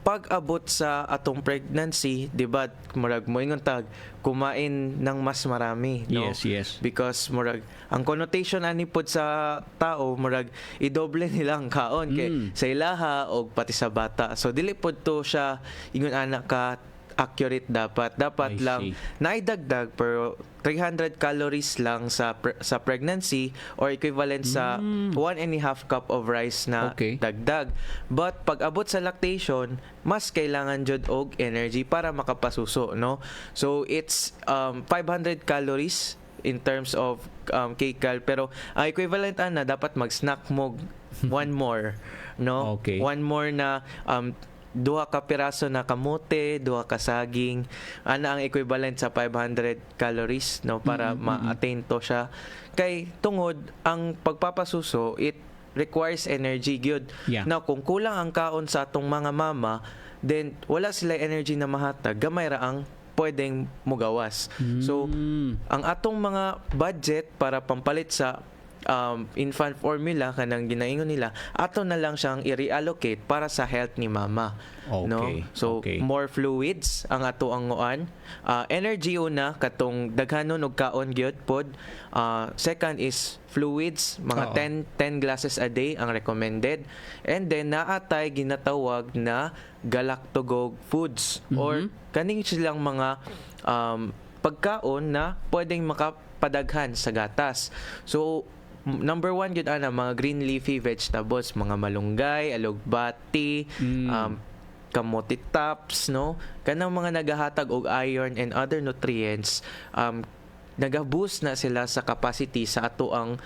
pag-abot sa atong pregnancy, di ba, murag mo ingon tag kumain ng mas marami, no? Yes. Because murag ang connotation ani pod sa tao murag idoble nilang kaon kay sa ilaha o pati sa bata. So dili pod to siya ingon ana ka accurate dapat lang naidagdag pero 300 calories lang sa pregnancy or equivalent sa 1.5 cup of rice na dagdag. But pag abot sa lactation, mas kailangan jud og energy para makapasuso, no? So it's 500 calories in terms of kcal, pero ang equivalent ana dapat mag-snack mo one more, no? One more na duha ka piraso na kamote, duha ka saging, ana ang equivalent sa 500 calories, no, para ma-attain to siya. Kay tungod ang pagpapasuso, it requires energy gyud. Now kung kulang ang kaon sa atong mga mama, then wala sila energy na mahatag, gamay ra ang pwedeng mugawas. So ang atong mga budget para pampalit sa infant formula kanang ginaingon nila, ato na lang siyang i-reallocate para sa health ni mama, no? So more fluids ang ato ang nguan, energy una katong daghanon og kaon gyud pod. Second is fluids, mga 10 glasses a day ang recommended, and then naatay ginatawag na galactogog foods or kaning silang mga pagkaon na pwedeng makapadaghan sa gatas. So number 1 yun mga green leafy vegetables, mga malunggay, alugbati, kamote tops, no? Kanang mga nagahatag og iron and other nutrients, nagaboost na sila sa capacity sa ato ang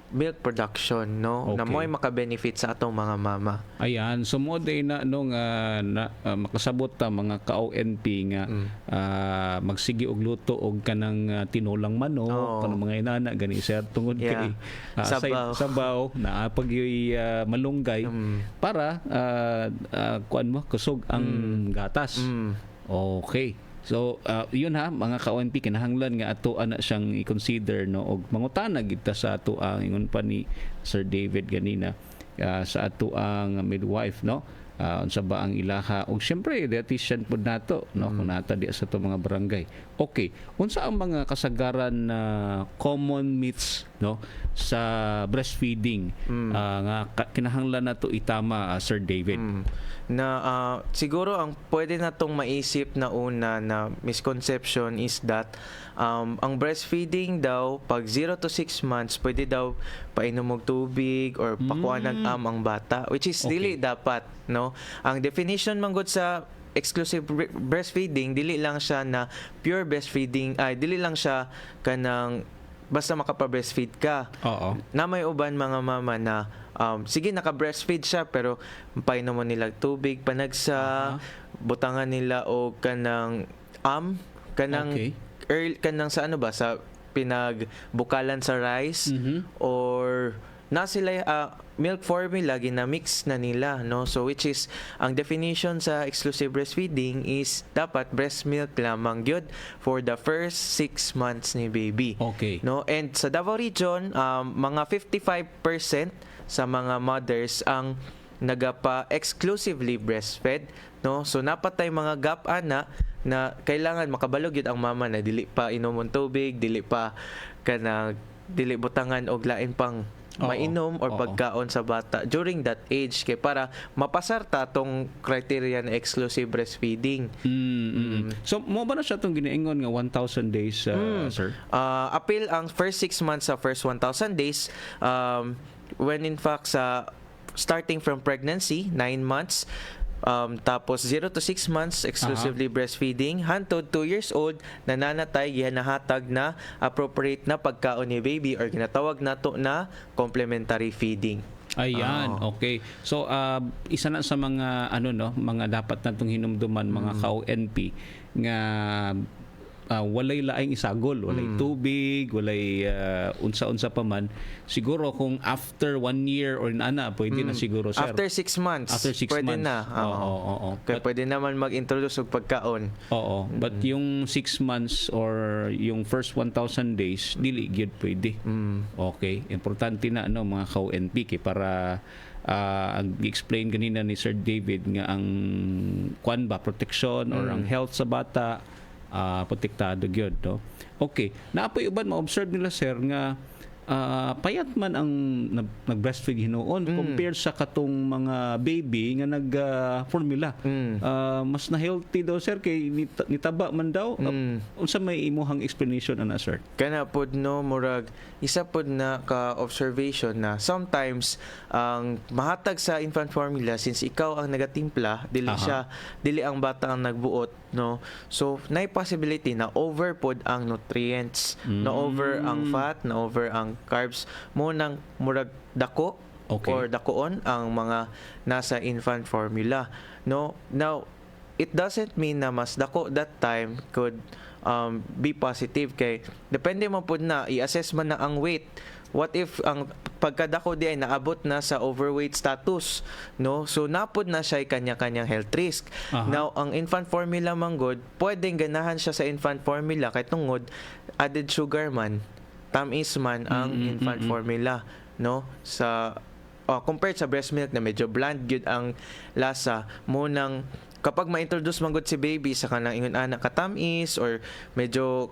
milk production, no? Na mo'y makabenefit sa atong mga mama. Ayan, so mo day na nung makasabot ta mga ka-ONP nga magsigi og luto og kanang tinulang manok, kanang mga inana gani sir tungod kay sabaw na pag malunggay para kuan mo kusog ang gatas. Okay. So yun mga ka-ONP kinahanglan nga ato ana siyang i-consider, no, og mangutana kita sa ato ang ingon pa ni Sir David ganina sa ato ang midwife, no, unsa ba ang ilaha og syempre dietitian pud nato, no, kung nata di sa ato mga barangay. Okay, unsa ang mga kasagaran na common myths, no, sa breastfeeding nga kinahanglan nato itama, Sir David? Na siguro ang pwede natong maisip na una na misconception is that ang breastfeeding daw pag 0 to 6 months pwede daw painom og tubig or pakuha nag-am ang bata, which is dili dapat, no. Ang definition man gud sa exclusive breastfeeding, dili lang siya na pure breastfeeding, dili lang siya kanang basta makapa-breastfeed ka. Na may uban mga mama na sige naka-breastfeed siya pero painom mo nila tubig panagsa, butangan nila o kanang kanang kanang sa ano ba sa pinagbukalan sa rice or na sila milk formula ginamix na nila, no. So which is ang definition sa exclusive breastfeeding is dapat breast milk lamang gyud for the first 6 months ni baby, no. And sa Davao region mga 55% sa mga mothers ang nagapa exclusively breastfed, no. So napatay mga gap ana na kailangan makabalog yun ang mama na dili pa inomon tubig, dili pa kanang dili butangan og lain pang mainom or pagkaon sa bata during that age kay para mapasar ta tong criteria na exclusive breastfeeding. So mo ba na siya tong ginaingon nga 1,000 days, sir? Apil ang first 6 months sa first 1,000 days when in fact sa starting from pregnancy, 9 months, tapos 0 to 6 months exclusively breastfeeding, hantod 2 years old nananatay gihanahatag na appropriate na pagkaon ni baby or ginatawag nato na complementary feeding. Ayan, okay. So isa na sa mga mga dapat natong hinumduman mga ka-ONP nga walay laing isagol, walay tubig, walay unsa-unsa pa man. Siguro kung after 1 year or ana, pwede na siguro, sir. After 6 months. After 6 pwede months. na. Oo. Kaya pwede naman mag-introduce og pagkaon. Oo. But yung 6 months or yung first 1,000 days, dili gyud pwede. Okay. Importante na mga ka-ONP kay para ang explain ganina ni Sir David nga ang protection or ang health sa bata protektado gyud, no? Okay, naapoy uban ma-observe nila, sir, nga payat man ang nag-breastfeed hinuon compared sa katong mga baby nga nag-formula. Mas na healthy daw, sir, kay nitaba man daw. Unsa may imuhang explanation ana, sir? Kana pod no, murag isa pod na ka observation na sometimes ang mahatag sa infant formula, since ikaw ang nagatimpla, dili ang bata ang nagbuot, no? So nay possibility na over pod ang nutrients, na over ang fat, na over ang carbs mo nang murag dako or dakoon ang mga nasa infant formula, no? Now it doesn't mean na mas dako that time could be positive, kay depende mo pud na i-assess man na ang weight. What if ang pagkadako di ay naabot na sa overweight status, no? So napod na siya kanya-kanyang health risk. Now ang infant formula manggod, pwedeng ganahan siya sa infant formula kay tungod added sugar man, tamis man ang infant formula, no? Sa compared sa breast milk na medyo bland gyud ang lasa mo, nang kapag ma-introduce manggod si baby sa kanang ingon anak katamis or medyo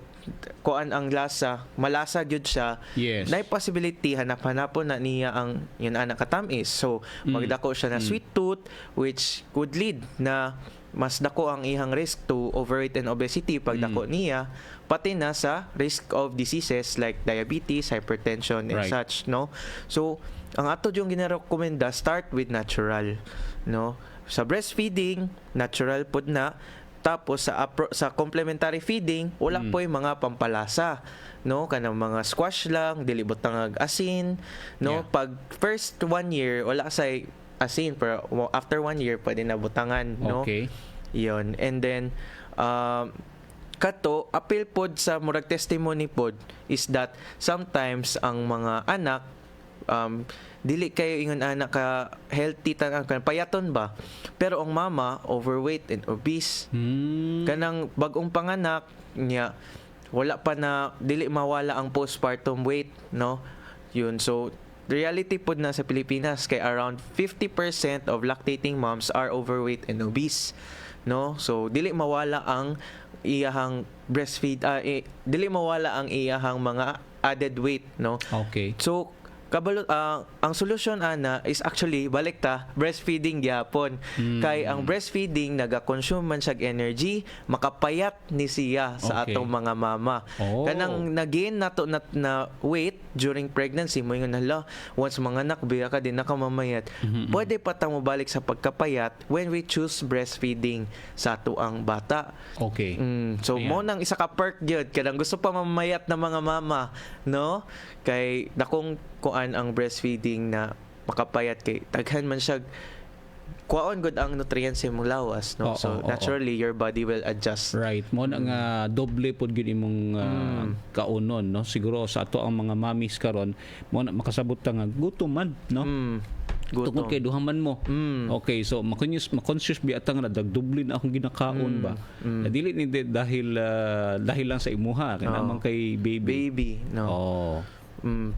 kuan ang lasa, malasa gyud siya, nay possibility hanap-hanapon na niya ang yun anak katamis. So magdako siya na sweet tooth, which could lead na mas dako ang ihang risk to overweight and obesity pagdako niya, pati na sa risk of diseases like diabetes, hypertension and such, no? So ang ato yung ginarekomenda, start with natural, no? Sa breastfeeding, natural pud na. Tapos sa complementary feeding, wala po yung mga pampalasa, no? Kanang mga squash lang, dili butang asin, no? Pag first 1 year wala say asin, pero after 1 year pwede na butangan, no? Okay. Yon. And then kato appeal pod sa murag testimony pod is that sometimes ang mga anak dili kayo ingon anak ka healthy tanang payaton ba, pero ang mama overweight and obese. Kanang bagong panganak niya wala pa na, dili mawala ang postpartum weight, no? Yun. So reality pod na sa Pilipinas kay around 50% of lactating moms are overweight and obese, no? So dili mawala ang iyahang dili mawala ang iyahang mga added weight, no? Okay. So ang solusyon ana is actually balikta, breastfeeding gyapon. Kay ang breastfeeding naga-consume man siya energy, makapayat ni siya sa atong mga mama. Kanang nagain nato na weight during pregnancy mo ingon hala, once manganak biya ka din nakamamayat. Pwede pa ta mo balik sa pagkapayat when we choose breastfeeding sa ato ang bata. Okay. So mo nang isa ka perk gyud kanang gusto pa mamayat na mga mama, no? Kay dakong kuan ang breastfeeding na makapayat kay daghan man siya kuan gud ang nutrients sa imong lawas, no? So naturally your body will adjust. Right. Mo na nga doble pod gid imong kaunon, no? Siguro sa ato ang mga mommies karon mo na makasabot ta nga gutom man, no? Tungkol kay duhaman mo. Okay, so ma-conscious biata nga dagdublin akong ginakaon ba. Dili ni dahil lang sa imuha kanang kay baby. No.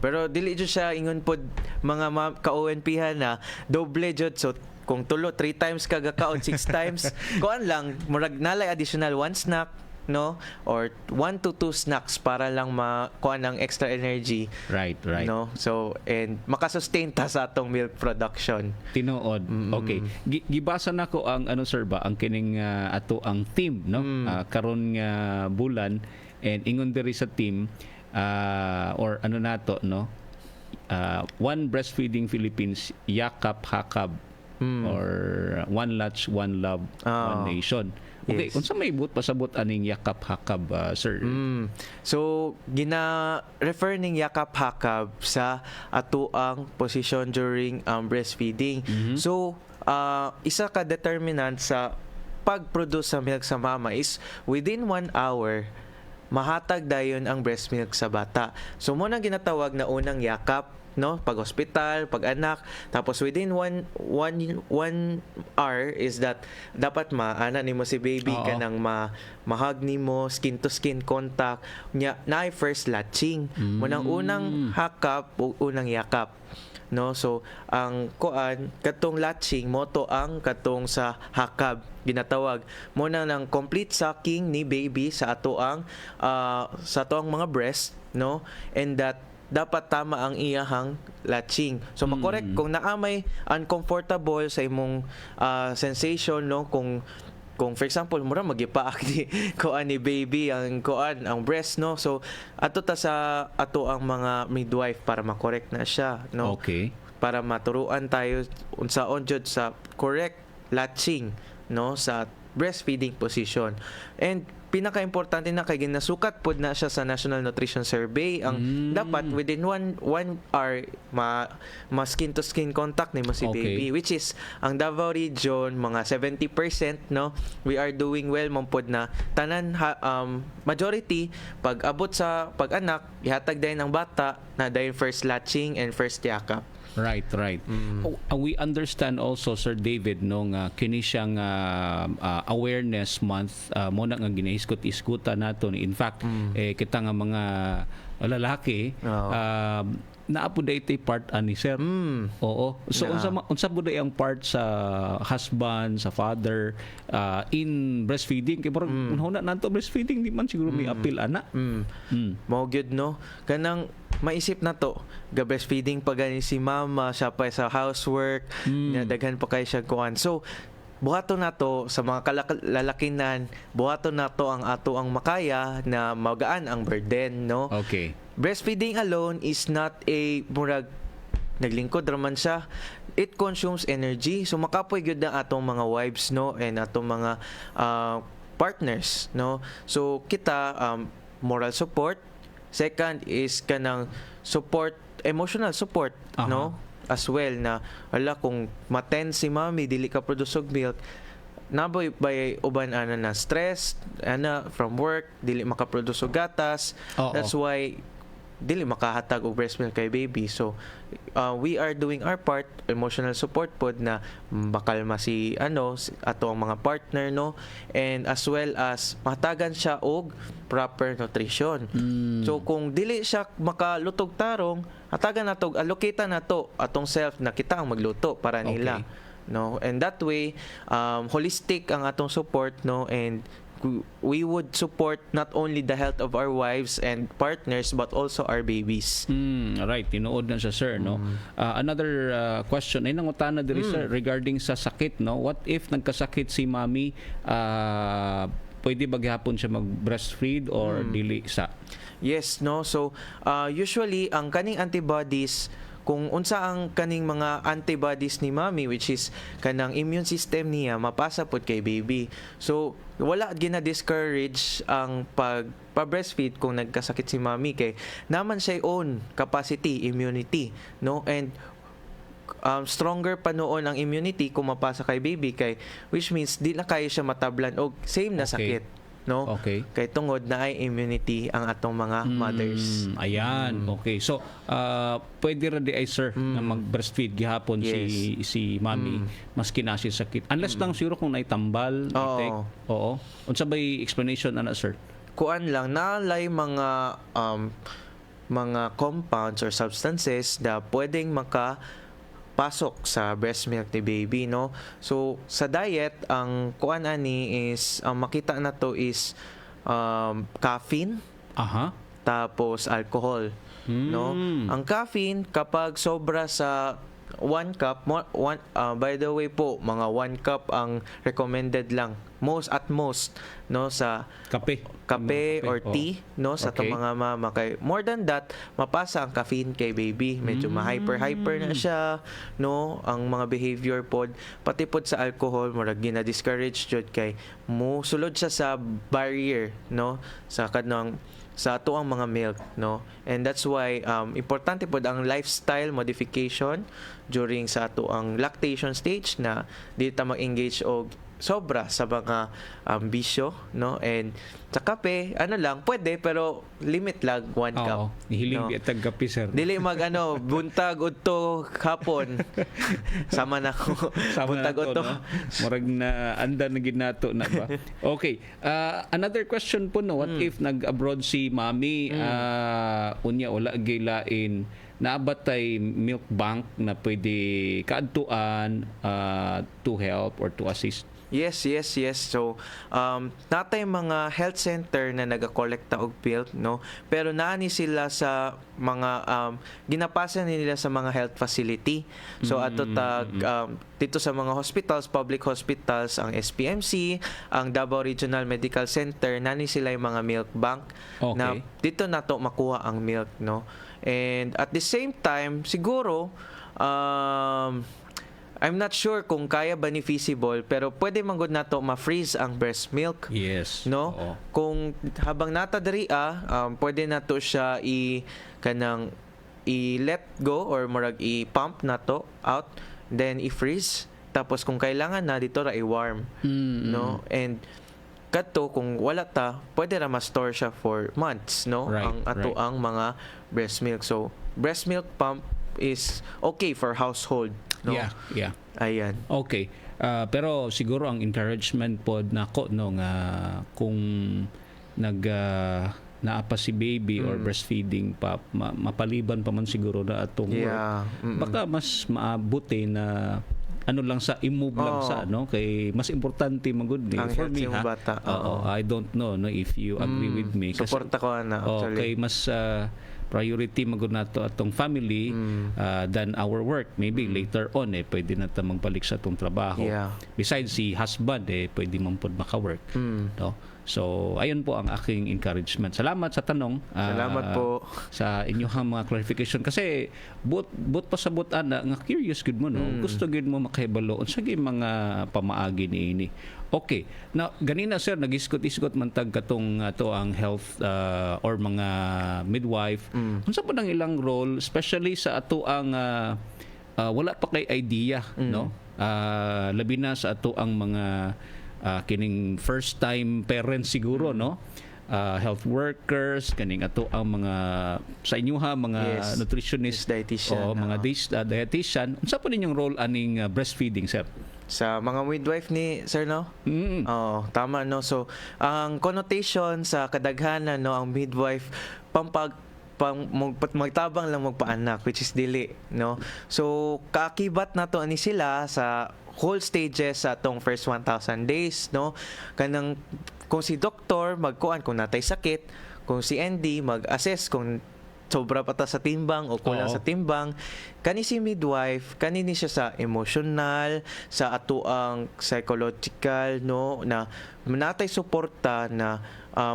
Pero dili jud siya ingon pod mga ka-ONP-han na doble jud, so kung 3 times ka gakaon 6 times kuan lang murag nalay additional 1 snack, no, or 1 to 2 snacks para lang makuha ng extra energy, right, no? So and makasustain ta sa atong milk production, tinuod. Okay, gibasa nako ang sir ba ang kining ato ang team, no, karon nga bulan, and ingon diri sa team or nato, no, One Breastfeeding Philippines, Yakap Hakab, or One Latch, One Love, One Nation. Okay, Yes. unsa may ibut pasabot aning Yakap Hakab, sir? So gina-refer ning yakap hakab sa ato ang position during breastfeeding. So isa ka determinant sa pag-produce sa milk sa mama is within 1 hour mahatag dayon ang breast milk sa bata. So mo nang ginatawag na unang yakap, no, pag hospital, pag anak, tapos within one hour is that dapat maana nimo si baby kanang mahag nimo, skin to skin contact nya na first latching mo nang unang hakap o unang yakap, no. So ang kuan katong latching mo to ang katong sa hakab ginatawag mo nang complete sucking ni baby sa ato ang mga breast, no, and that dapat tama ang iyahang latching. So makorek kung naamay uncomfortable sa imong sensation, no, kung for example mura magipaak ni kuan ni baby ang breast, no, so ato ta sa ato ang mga midwife para makorek na siya, no, okay, para maturuan tayo unsaon jud sa correct latching, no, sa breastfeeding position. And pinaka-importante na kay ginasukat pod na siya sa National Nutrition Survey ang dapat within one hour skin to skin contact nimo si baby, which is ang Davao region mga 70%, no, we are doing well man pod na tanan majority pag abot sa pag-anak ihatag dayon ang bata na dayon first latching and first yakap. Right. We understand also, Sir David, no, nga kini siyang awareness month mo na nga ginahiskot-iskutan nato. In fact, kita nga mga lalaki naapod iti part ani sir. Oo. So unsa pud ang part sa husband, sa father in breastfeeding kay parang unhuna nanto breastfeeding di man siguro may appeal ana. Mao gyud, no, kanang maisip na to ga breastfeeding pa gani si mama siya pa sa housework daghan pa kay siya kuan. So buhaton nato sa mga lalakinan, buhaton nato ang ato ang makaya na magaan ang burden, no. Okay. Breastfeeding alone is not a murag naglingkod raman siya. It consumes energy. So makapoy gyud ang atong mga wives, no, and atong mga partners, no. So kita moral support. Second is kanang support, emotional support, no, as well na wala kung maten si mami dili ka produce og milk naboy bay uban ana na stress ana from work dili makaproduce og gatas. That's why dili makahatag og breast milk kay baby. So we are doing our part, emotional support pod na makalma si ato ang mga partner, no, and as well as mahatagan siya og proper nutrition. So kung dili siya makalutog tarong, hatagan nato, allocate nato atong self na kita ang magluto para nila, no, and that way holistic ang atong support, no, and we would support not only the health of our wives and partners but also our babies. Right, tinuod na siya, sir, no. Another question ay nangutana diri sir regarding sa sakit, no. What if nagkasakit si mami, pwede ba gihapon siya mag-breastfeed or dili sa? Yes, no. So usually ang kaning antibodies, kung unsa ang kaning mga antibodies ni mami, which is kanang immune system niya mapasa pod kay baby. So wala gina-discourage ang pag-breastfeed kung nagkasakit si mami kay naman siya own capacity, immunity, no, and stronger pa noon ang immunity kung mapasa kay baby kay which means di na kaya siya matablan og same na sakit, no. Kay tungod na ay immunity ang atong mga mothers. Ayan, okay. So pwede ra di ay sir na mag-breastfeed gihapon si mami maski na siya sakit. Unless lang siguro kung naitambal, itek. Oo. Unsa bay explanation ana sir? Kuan lang nalay mga compounds or substances na pwedeng pasok sa breast milk ni baby, no. So sa diet ang kuan ani is ang makita na to is caffeine, tapos alcohol, no. Ang caffeine kapag sobra sa 1 cup, by the way po, mga 1 cup ang recommended lang most no sa kape or tea no sa Okay. tong mga mama kay more than that mapasa ang caffeine kay baby medyo ma-hyper na siya no ang mga behavior pod pati pod sa alcohol murag gina-discourage jud kay mo sulod siya sa barrier no sa kanang sa ato ang mga milk no and that's why importante pod ang lifestyle modification during sa ato ang lactation stage na di ta mag-engage og sobra sa mga bisyo no and sa kape lang pwede pero limit lang 1 cup. Hiling no? Biatag kape sir. Dili mag buntag udto hapon. Sama na ko. Buntag udto. No? Murag na anda na gid nato na ba. Okay. Another question po no, what if nag-abroad si mami unya wala gilain naabatay milk bank na pwede kaadtuan to help or to assist? Yes. So, natay mga health center na nagakolekta og milk, no? Pero naani sila sa mga ginapasa nila sa mga health facility. So, ato tag dito sa mga hospitals, public hospitals, ang SPMC, ang Davao Regional Medical Center, nani sila yung mga milk bank na dito nato makuha ang milk, no? And at the same time, siguro I'm not sure kung kaya ba ni feasible pero pwede man gud nato ma-freeze ang breast milk. Yes. No? Oo. Kung habang nata diri pwede nato siya i-let go or murag i-pump nato out then i-freeze tapos kung kailangan na dito ra i-warm. No? And kadto kung wala ta pwede ra ma-store siya for months, no? Ang ato ang mga breast milk. So breast milk pump is okay for household. No? Yeah. Ayan. Okay. Pero siguro ang encouragement pod nako no nga kung naapa si baby or breastfeeding pa mapaliban pa man siguro na atong work. Baka mas maabuti na lang sa i-move lang sa kay mas importante magud ni for me ha. Bata. I don't know no if you agree with me kasi suporta ko na actually. Okay, mas priority magud nato atong family than our work. Maybe later on pwede na ta magbalik sa atong trabaho. Besides si husband pwede man pod maka-work. No? So ayun po ang aking encouragement. Salamat sa tanong. Salamat po sa inyong mga clarification kasi but pa sa butan nga curious gud mo no. Gusto gud mo makahibalo unsa gyud mga pamaagi niini. Okay. Now, ganina sir, nag-isgot-isgot man tag katong ato ang health or mga midwife. Unsa po nang ilang role, especially sa ato ang wala pa kay idea, no? Labi na sa ato ang mga kining first time parents siguro, no? Health workers, kaning ato ang mga sa inyoha mga nutritionist, dietitian, mga dietitian. Unsa po ninyong role aning breastfeeding, sir? Sa mga midwife ni sir no? Tama no. So ang connotation sa kadaghanan no ang midwife magtabang lang magpaanak which is dili no. So kaakibat nato ani sila sa whole stages sa atong first 1,000 days no. Kanang kung si doktor magkuan kung natay sakit, kung si ND mag-assess kung sobra pa ta sa timbang o kulang sa timbang, kani si midwife kanini siya sa emotional, sa ato ang psychological no na natay suporta na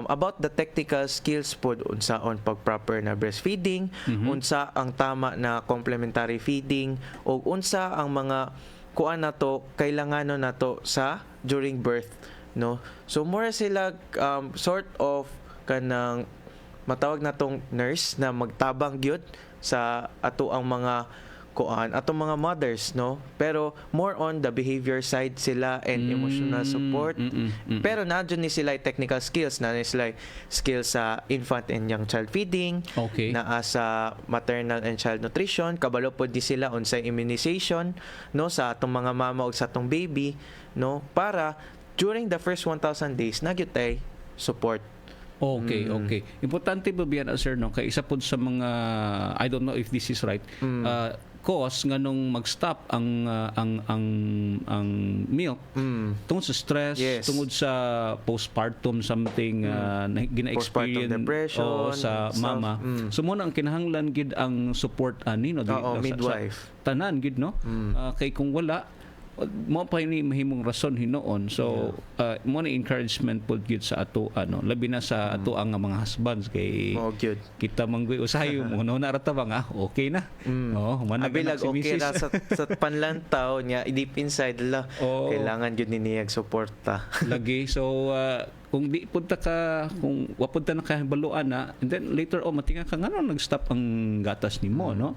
about the technical skills pod unsa on pag proper na breastfeeding, unsa ang tama na complementary feeding o unsa ang mga kuan nato kailanganon nato sa during birth no. So more sila sort of kanang matawag natong nurse na magtabang gyud sa ato ang mga kuan atong mga mothers no pero more on the behavior side sila and emotional support pero nadyo ni sila technical skills na sila skills sa infant and young child feeding naa sa maternal and child nutrition kabalo pod di sila unsay immunization no sa atong mga mama ug sa atong baby no para during the first 1,000 days nagyud tay support. Okay. Importante ba biyan sir no kay isa pod sa mga I don't know if this is right. Cause nganong mag-stop ang milk tungod sa stress, tungod sa postpartum something gina-experience depression sa mama. So mo na ang kinahanglan gid ang support ani no midwife. Sa tanan gid no. Kay kung wala mo pa ni mahimong rason hinoon. So mo na encouragement pud gyud sa ato labi na sa ato ang mga husbands kay kita manggoy usahay mo no narata ba okay na. Abilag si okay ra sa panlantaw niya deep inside la kailangan gyud ni niyag suporta. Lagi so kung di punta ka kung wapunta na ka baluan na and then later on matinga ka ngano nag-stop ang gatas nimo no.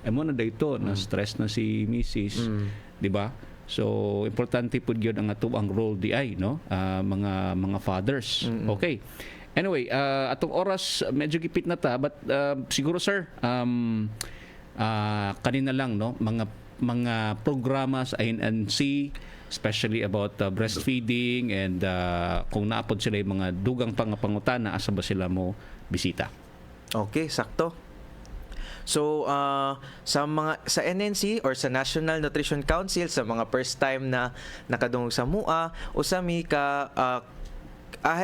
Mo na dayto na stress na si Mrs. Di ba? So importante pud gyud ang ato ang role di ay no mga fathers. Okay. Anyway, atong oras medyo gipit na ta but siguro sir kanina lang no mga programa sa INNC especially about breastfeeding and kung naapod sila yung mga dugang pangutana asa ba sila mo bisita. Okay, sakto. So sa NNC or sa National Nutrition Council sa mga first time na nakadungog sa MUA usami ka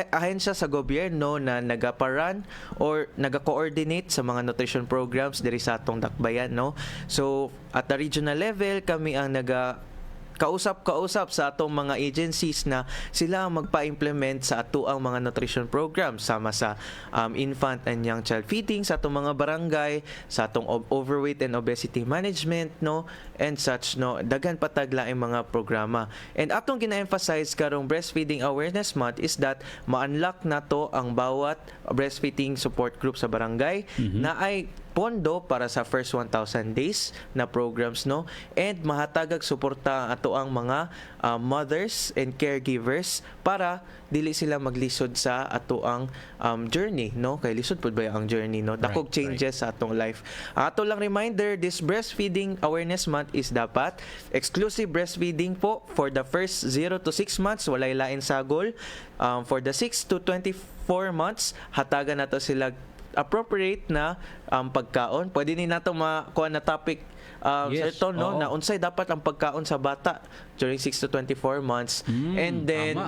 ahensya sa gobyerno na nagaparan or naga-coordinate sa mga nutrition programs diri sa atong dakbayan no. So at the regional level kami ang kausap sa atong mga agencies na sila ang magpa-implement sa ato ang mga nutrition programs sama sa infant and young child feeding sa atong mga barangay, sa atong overweight and obesity management no and such no. Daghan patagla ang mga programa. And atong gina-emphasize karong Breastfeeding Awareness Month is that ma-unlock nato ang bawat breastfeeding support group sa barangay na ay pondo para sa first 1,000 days na programs no and mahatagag suporta ato ang mga mothers and caregivers para dili sila maglisod sa ato ang journey no kay lisod pud ba ang journey no dakog changes sa atong life. Ato lang reminder, this Breastfeeding Awareness Month is dapat exclusive breastfeeding po for the first 0 to 6 months walay lain sagol. For the 6 to 24 months hatagan nato sila appropriate na pagkaon. Pwede ni nato makuha na topic certain no na unsay dapat ang pagkaon sa bata during 6 to 24 months. And then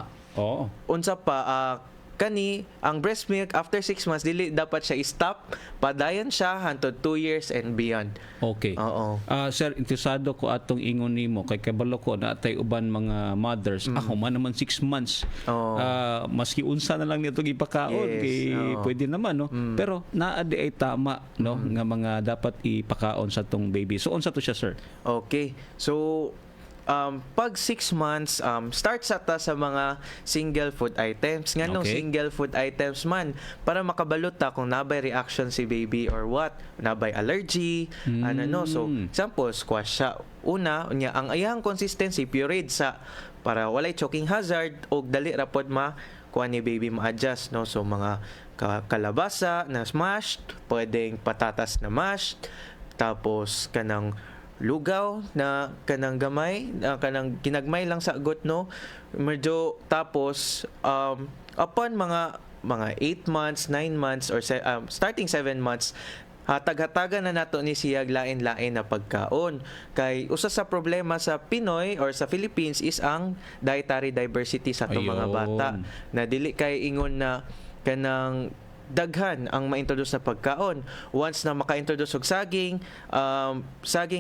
unsa pa kani ang breast milk after 6 months dili dapat siya i-stop, padayon siya hangtod 2 years and beyond. Okay. Sir, interesado ko atong ingon nimo kay kabalo ko na tay uban mga mothers ako man naman 6 months. Maski unsa na lang nito ipakaon kay pwede naman no. Pero naa di ay tama no nga mga dapat ipakaon sa tong baby. So unsa to siya sir? Okay. So pag 6 months, start sa mga single food items. Nganong single food items man, para makabalot ta kung nabay reaction si baby or what, nabay allergy, So, example, squash siya. Una, ang ayang consistency, pureed sa, para walay choking hazard, o dali rapod kuha ni baby ma-adjust. No? So, mga kalabasa na smashed, pwedeng patatas na mashed, tapos kanang lugaw na kanang gamay kanang ginagmay lang sa agot no medyo tapos upon mga 8 months 9 months or starting 7 months hatag-hatagan na nato ni siyag lain-lain na pagkaon kay usa sa problema sa Pinoy or sa Philippines is ang dietary diversity sa atong mga bata na dili kay ingon na kanang daghan ang ma-introduce na pagkaon. Once na maka-introduce og saging,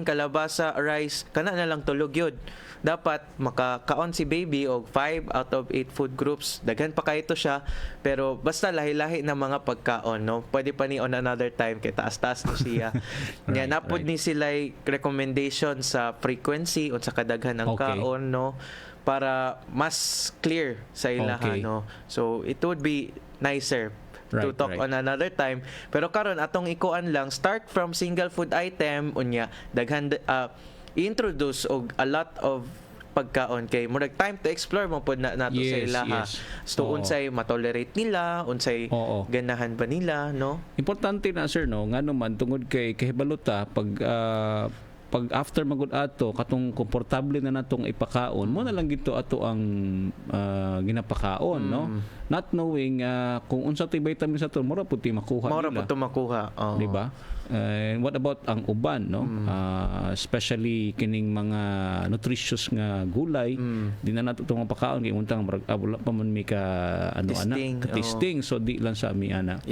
kalabasa, rice, kana na lang tulog yun. Dapat makakaon si baby og 5 out of 8 food groups. Daghan pa kayo siya, pero basta lahi-lahi na mga pagkaon, no? Pwede pa ni on another time kay taas-taas ni siya. Napod ni sila recommendation sa frequency o sa kadaghan ng kaon, no? Para mas clear sa ilaha, no? So it would be nicer to talk on another time. Pero karon atong ikuan lang, start from single food item unya daghan introduce og a lot of pagkaon kay murag time to explore mo pud nato sa ilaha. So unsay matolerate nila, unsay ganahan ba nila, no? Importante na sir no ngano man tungod kay kahibaluta pag after magud ato katong komportable na natong ipakaon mo na lang gito ato ang ginapakaon no not knowing kung unsa tay vitamins ato mura pud ti makuha di ba and what about ang uban no especially kining mga nutritious nga gulay di na nato tong mapakaon kay untang wala pa man mi ka testing so di lang sa ami ana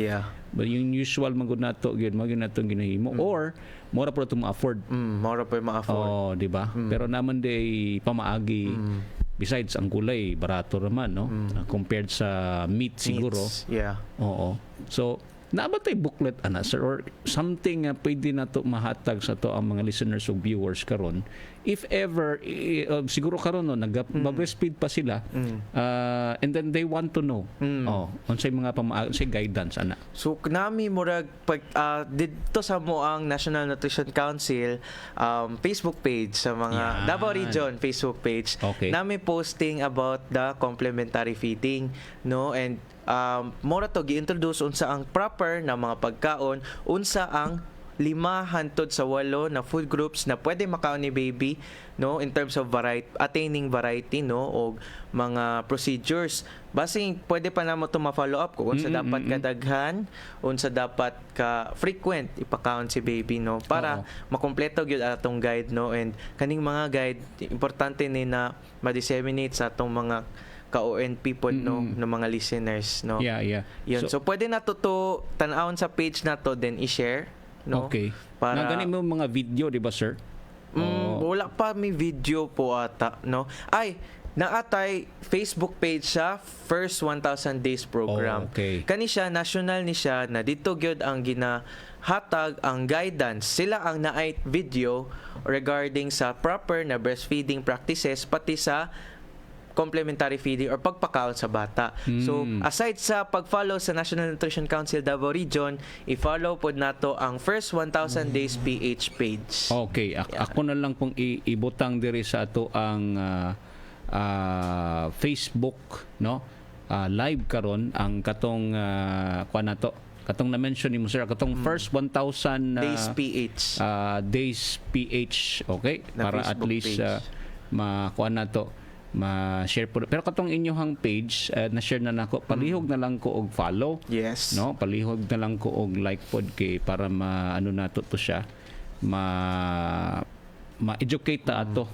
but yung usual magud nato gyud magud natong ginahimo or mura po ito ma-afford. maura pa ma-afford. di ba? Pero naman day pamaagi. Besides, ang gulay, barato naman, no? Compared sa meat siguro. Yeah. Oo. So, nabatay booklet, sir, or something pwede na to mahatag sa to ang mga listeners o viewers karon. If ever, siguro karon, no, nag-breastfeed pa sila, and then they want to know, unsay mga unsay guidance, ana. So, nami murag, dito sa mo ang National Nutrition Council Facebook page, sa mga Davao Region Facebook page, nami posting about the complementary feeding, no? And mora to gi-introduce unsa ang proper na mga pagkaon, unsa ang 5 hangtod sa 8 na food groups na pwede makaon ni baby, no, in terms of attaining variety, no, o mga procedures. Basing pwede pa namo to ma-follow up kung unsa dapat kadaghan, unsa dapat ka frequent ipakaon si baby, no, para makompleto gyud atong guide, no. And kaning mga guide importante ni na ma-disseminate sa atong mga ka-ONP pod, no, ng mga listeners, no. Yun. So pwede na to tan-awon sa page na to, then i-share, no. Para nagani mo mga video, di ba, sir? Wala pa may video po ata, no. Ay, naatay Facebook page sa First 1,000 Days Program. Kani siya, national ni siya, na dito gyud ang ginahatag ang guidance. Sila ang naay video regarding sa proper na breastfeeding practices, pati sa complementary feeding or pagpakaon sa bata. So, aside sa pag-follow sa National Nutrition Council Davao Region, i-follow po nato ang First 1,000 Days PH page. Ako na lang pong ibutang diri sa ato ang Facebook, no? Live karon ang katong kuan nato. Katong na-mention ni mo, sir, katong First 1,000 Days PH. Days PH, na para Facebook at least makuan nato, ma-share po. Pero katong inyong page, na-share na nako, palihog na lang ko og follow. Yes. No, palihog na lang ko og like pod kay para maano nato to siya, ma-educate ta ato.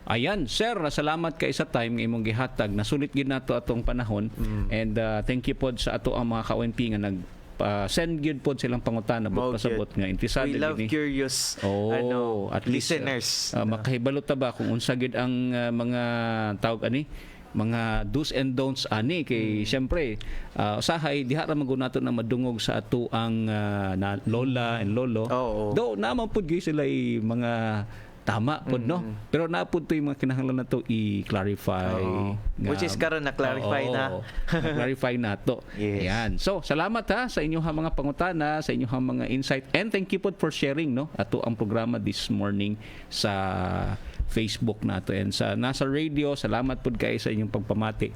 Ayan, sir, salamat kay sa time nga imong gihatag. Nasulit gid nato atong panahon. And thank you pod sa ato ang mga ka-ONP nga nag send gyud pod silang pangutana but pasabot nga interesado we love curious at listeners. Makahibalo ta ba kung unsa gyud ang mga tawag mga do's and don'ts kay syempre usahay diha ra magunaton na madungog sa ato ang lola and lolo. Do naman pud gyud sila mga tama pod, no? Pero naapod to yung mga kinahanglan na to i-clarify. Which is karon na-clarify na. Na-clarify na to. Ayan. So, salamat sa inyong mga pangutana, sa inyong mga insight. And thank you po for sharing, no? Ato ang programa this morning sa Facebook nato. And sa nasa radio, salamat po kayo sa inyong pagpamati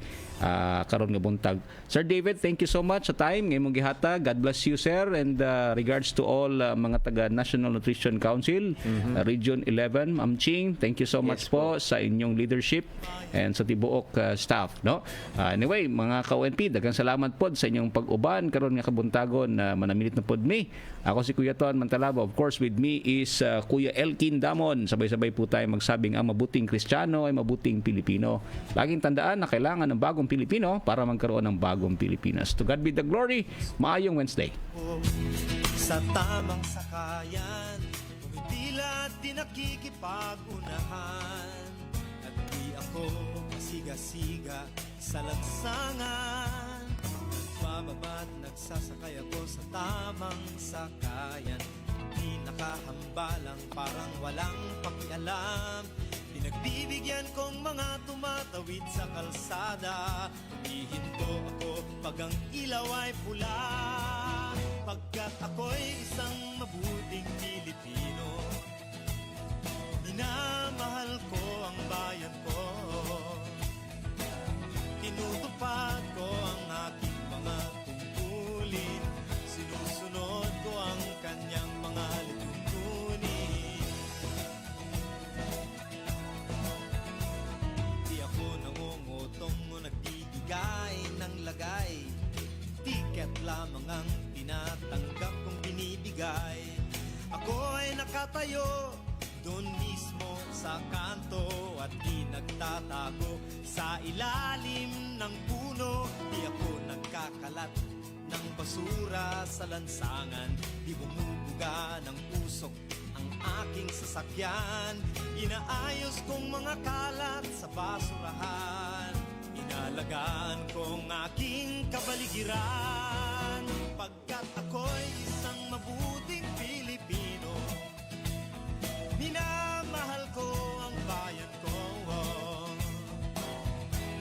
karon nga buntag. Sir David, thank you so much sa time ngayong gihata. God bless you, sir. And regards to all mga taga National Nutrition Council, Region 11, Ma'am Ching, thank you so much po sa inyong leadership and sa tibuok staff, no? Anyway, mga ka-ONP, daghang salamat po sa inyong pag-uban karon nga kabuntagon na manamilit na pod mi. Ako si Kuya Ton Mantalaba. Of course, with me is Kuya Elkin Damon. Sabay-sabay po tayo magsabing ang mabuting Kristiyano ay mabuting Pilipino. Laging tandaan na kailangan ng bagong Pilipino para magkaroon ng bagong Pilipinas. To God be the glory. Maayong Wednesday. Sa tamang sakayan, pumipila at di nakikipag-unahan. At di ako masiga-siga sa lansangan. Nagbababa't nagsasakay ako sa tamang sakayan. Di nakahambalang parang walang pakialam. Pinagbibigyan kong mga tumatawid sa kalsada. Hihinto ako pag ang ilaw ay pula. Pagkat ako'y isang mabuting Pilipino. Minamahal ko ang bayan ko. Tinutupad ko ang aking mga tungkulin. Sinusunod ko ang kanyang mga lituntunin. Di ako nangungutong o nagbibigay ng lagay. Tiket lamang ang tinatanggap kong binibigay. Ako ay nakatayo doon mismo sa kanto at di nagtatago sa ilalim ng puno. Di ako nagkakalat ng basura sa lansangan. Di bumubuga ng usok ang aking sasakyan. Inaayos kong mga kalat sa basurahan. Inalagaan kong aking kabaligiran. Pagkat ako'y isang mabuting Pilipino, minamahal ko ang bayan ko.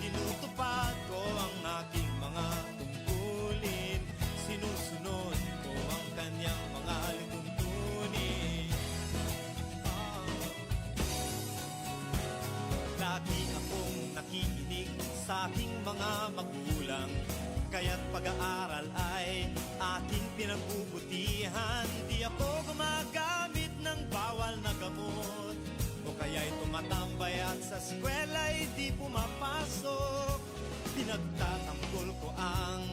Tinutupad ko ang aking mga tungkulin. Sinusunod ko ang kanyang mga lituntunin. Lagi akong nakikinig sa aking mga magulang, kaya't pag-aaral ay aking pinagbubutihan. Di ako gumagamit ng bawal na gamot, o kaya'y tumatambay at sa eskwela'y di pumapasok. Pinagtatanggol ko ang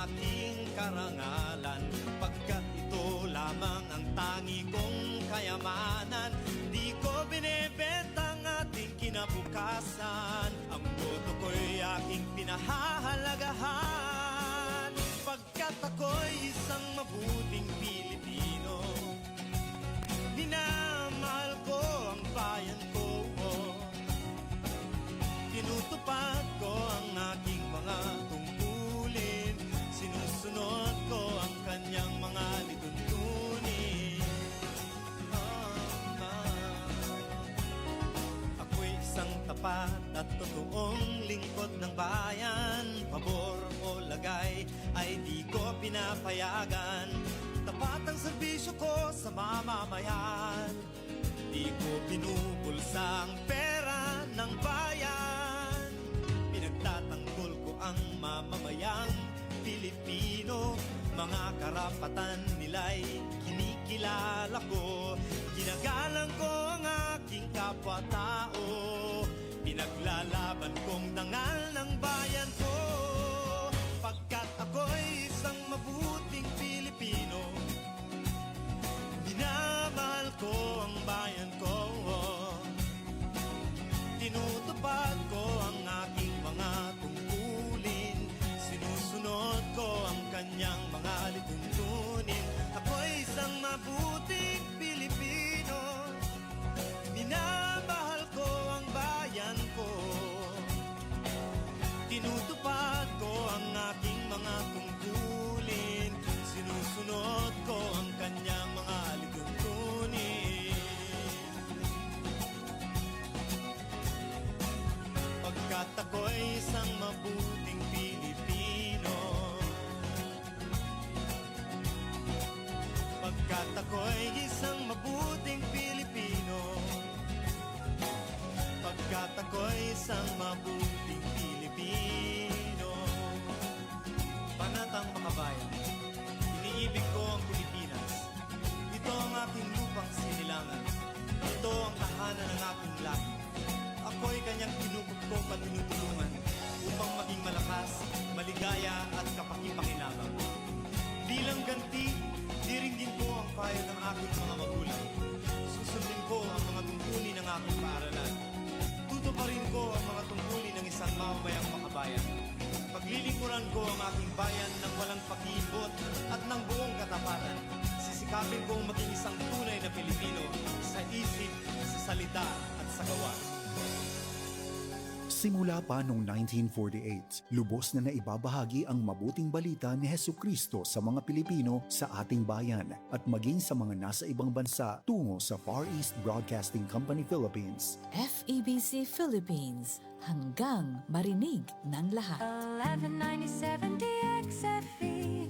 aking karangalan, pagkat ito lamang ang tangi kong kayamanan. Di ko binebenta ang ating kinabukasan, ang boto ko'y aking pinahahalagahan. Pagkat ako'y isang mabuting Pilipino, minamahal ko ang bayan ko. Tinutupad ko ang aking mga tungkulin. Sinusunod ko ang kanyang mga lituntunin. Ako'y isang tapat at totoong lingkod ng bayan. Pabor o lagay ay di ko pinapayagan. Tapat ang serbisyo ko sa mamamayan. Di ko pinupulsa ang pera ng bayan. Pinagtatanggol ko ang mamamayang Pilipino. Mga karapatan nila'y kinikilala ko. Ginagalang ko ang aking kapwa-tao. Pinaglalaban kong dangal ng bayan ko. Pagkat ako'y isang mabuting Pilipino, minamahal ko ang bayan ko. Tinutupad ko ang aking mga tungkulin. Sinusunod ko ang kanyang mga lituntunin. Ako'y isang mabuting Pilipino, minamahal ko ang bayan ko. Tinutupad ko ang aking mga tungkulin. Sinusunod ko ang kanyang mga lituntunin. Pagkat ako'y isang mabuting Pilipino, pagkat ako'y isang mabuting Pilipino, pagkat ako'y isang mabuting Pilipino. Panatang makabayan, iniibig ko ang Pilipinas. Ito ang aking lupang sinilangan. Ito ang tahanan ng aking lahi. Ako'y kanyang kinukupkop at tinutulungan upang maging malakas, maligaya at kapakipakinabang. Bilang ganti, diringgin ko ang payo ng aking mga magulang. Susundin ko ang mga tungkulin ng aking paaralan. Tutuparin ko ang mga tungkulin ng isang mamamayang makabayan. Paglilingkuran ko ang aking bayan ng walang pakibot at ng buong katapatan. Sisikapin kong maging isang tunay na Pilipino sa isip, sa salita at sa gawa. Simula pa noong 1948, lubos na naibabahagi ang mabuting balita ni Hesukristo sa mga Pilipino sa ating bayan at maging sa mga nasa ibang bansa tungo sa Far East Broadcasting Company Philippines. FEBC Philippines, hanggang marinig ng lahat. 1197 DXFE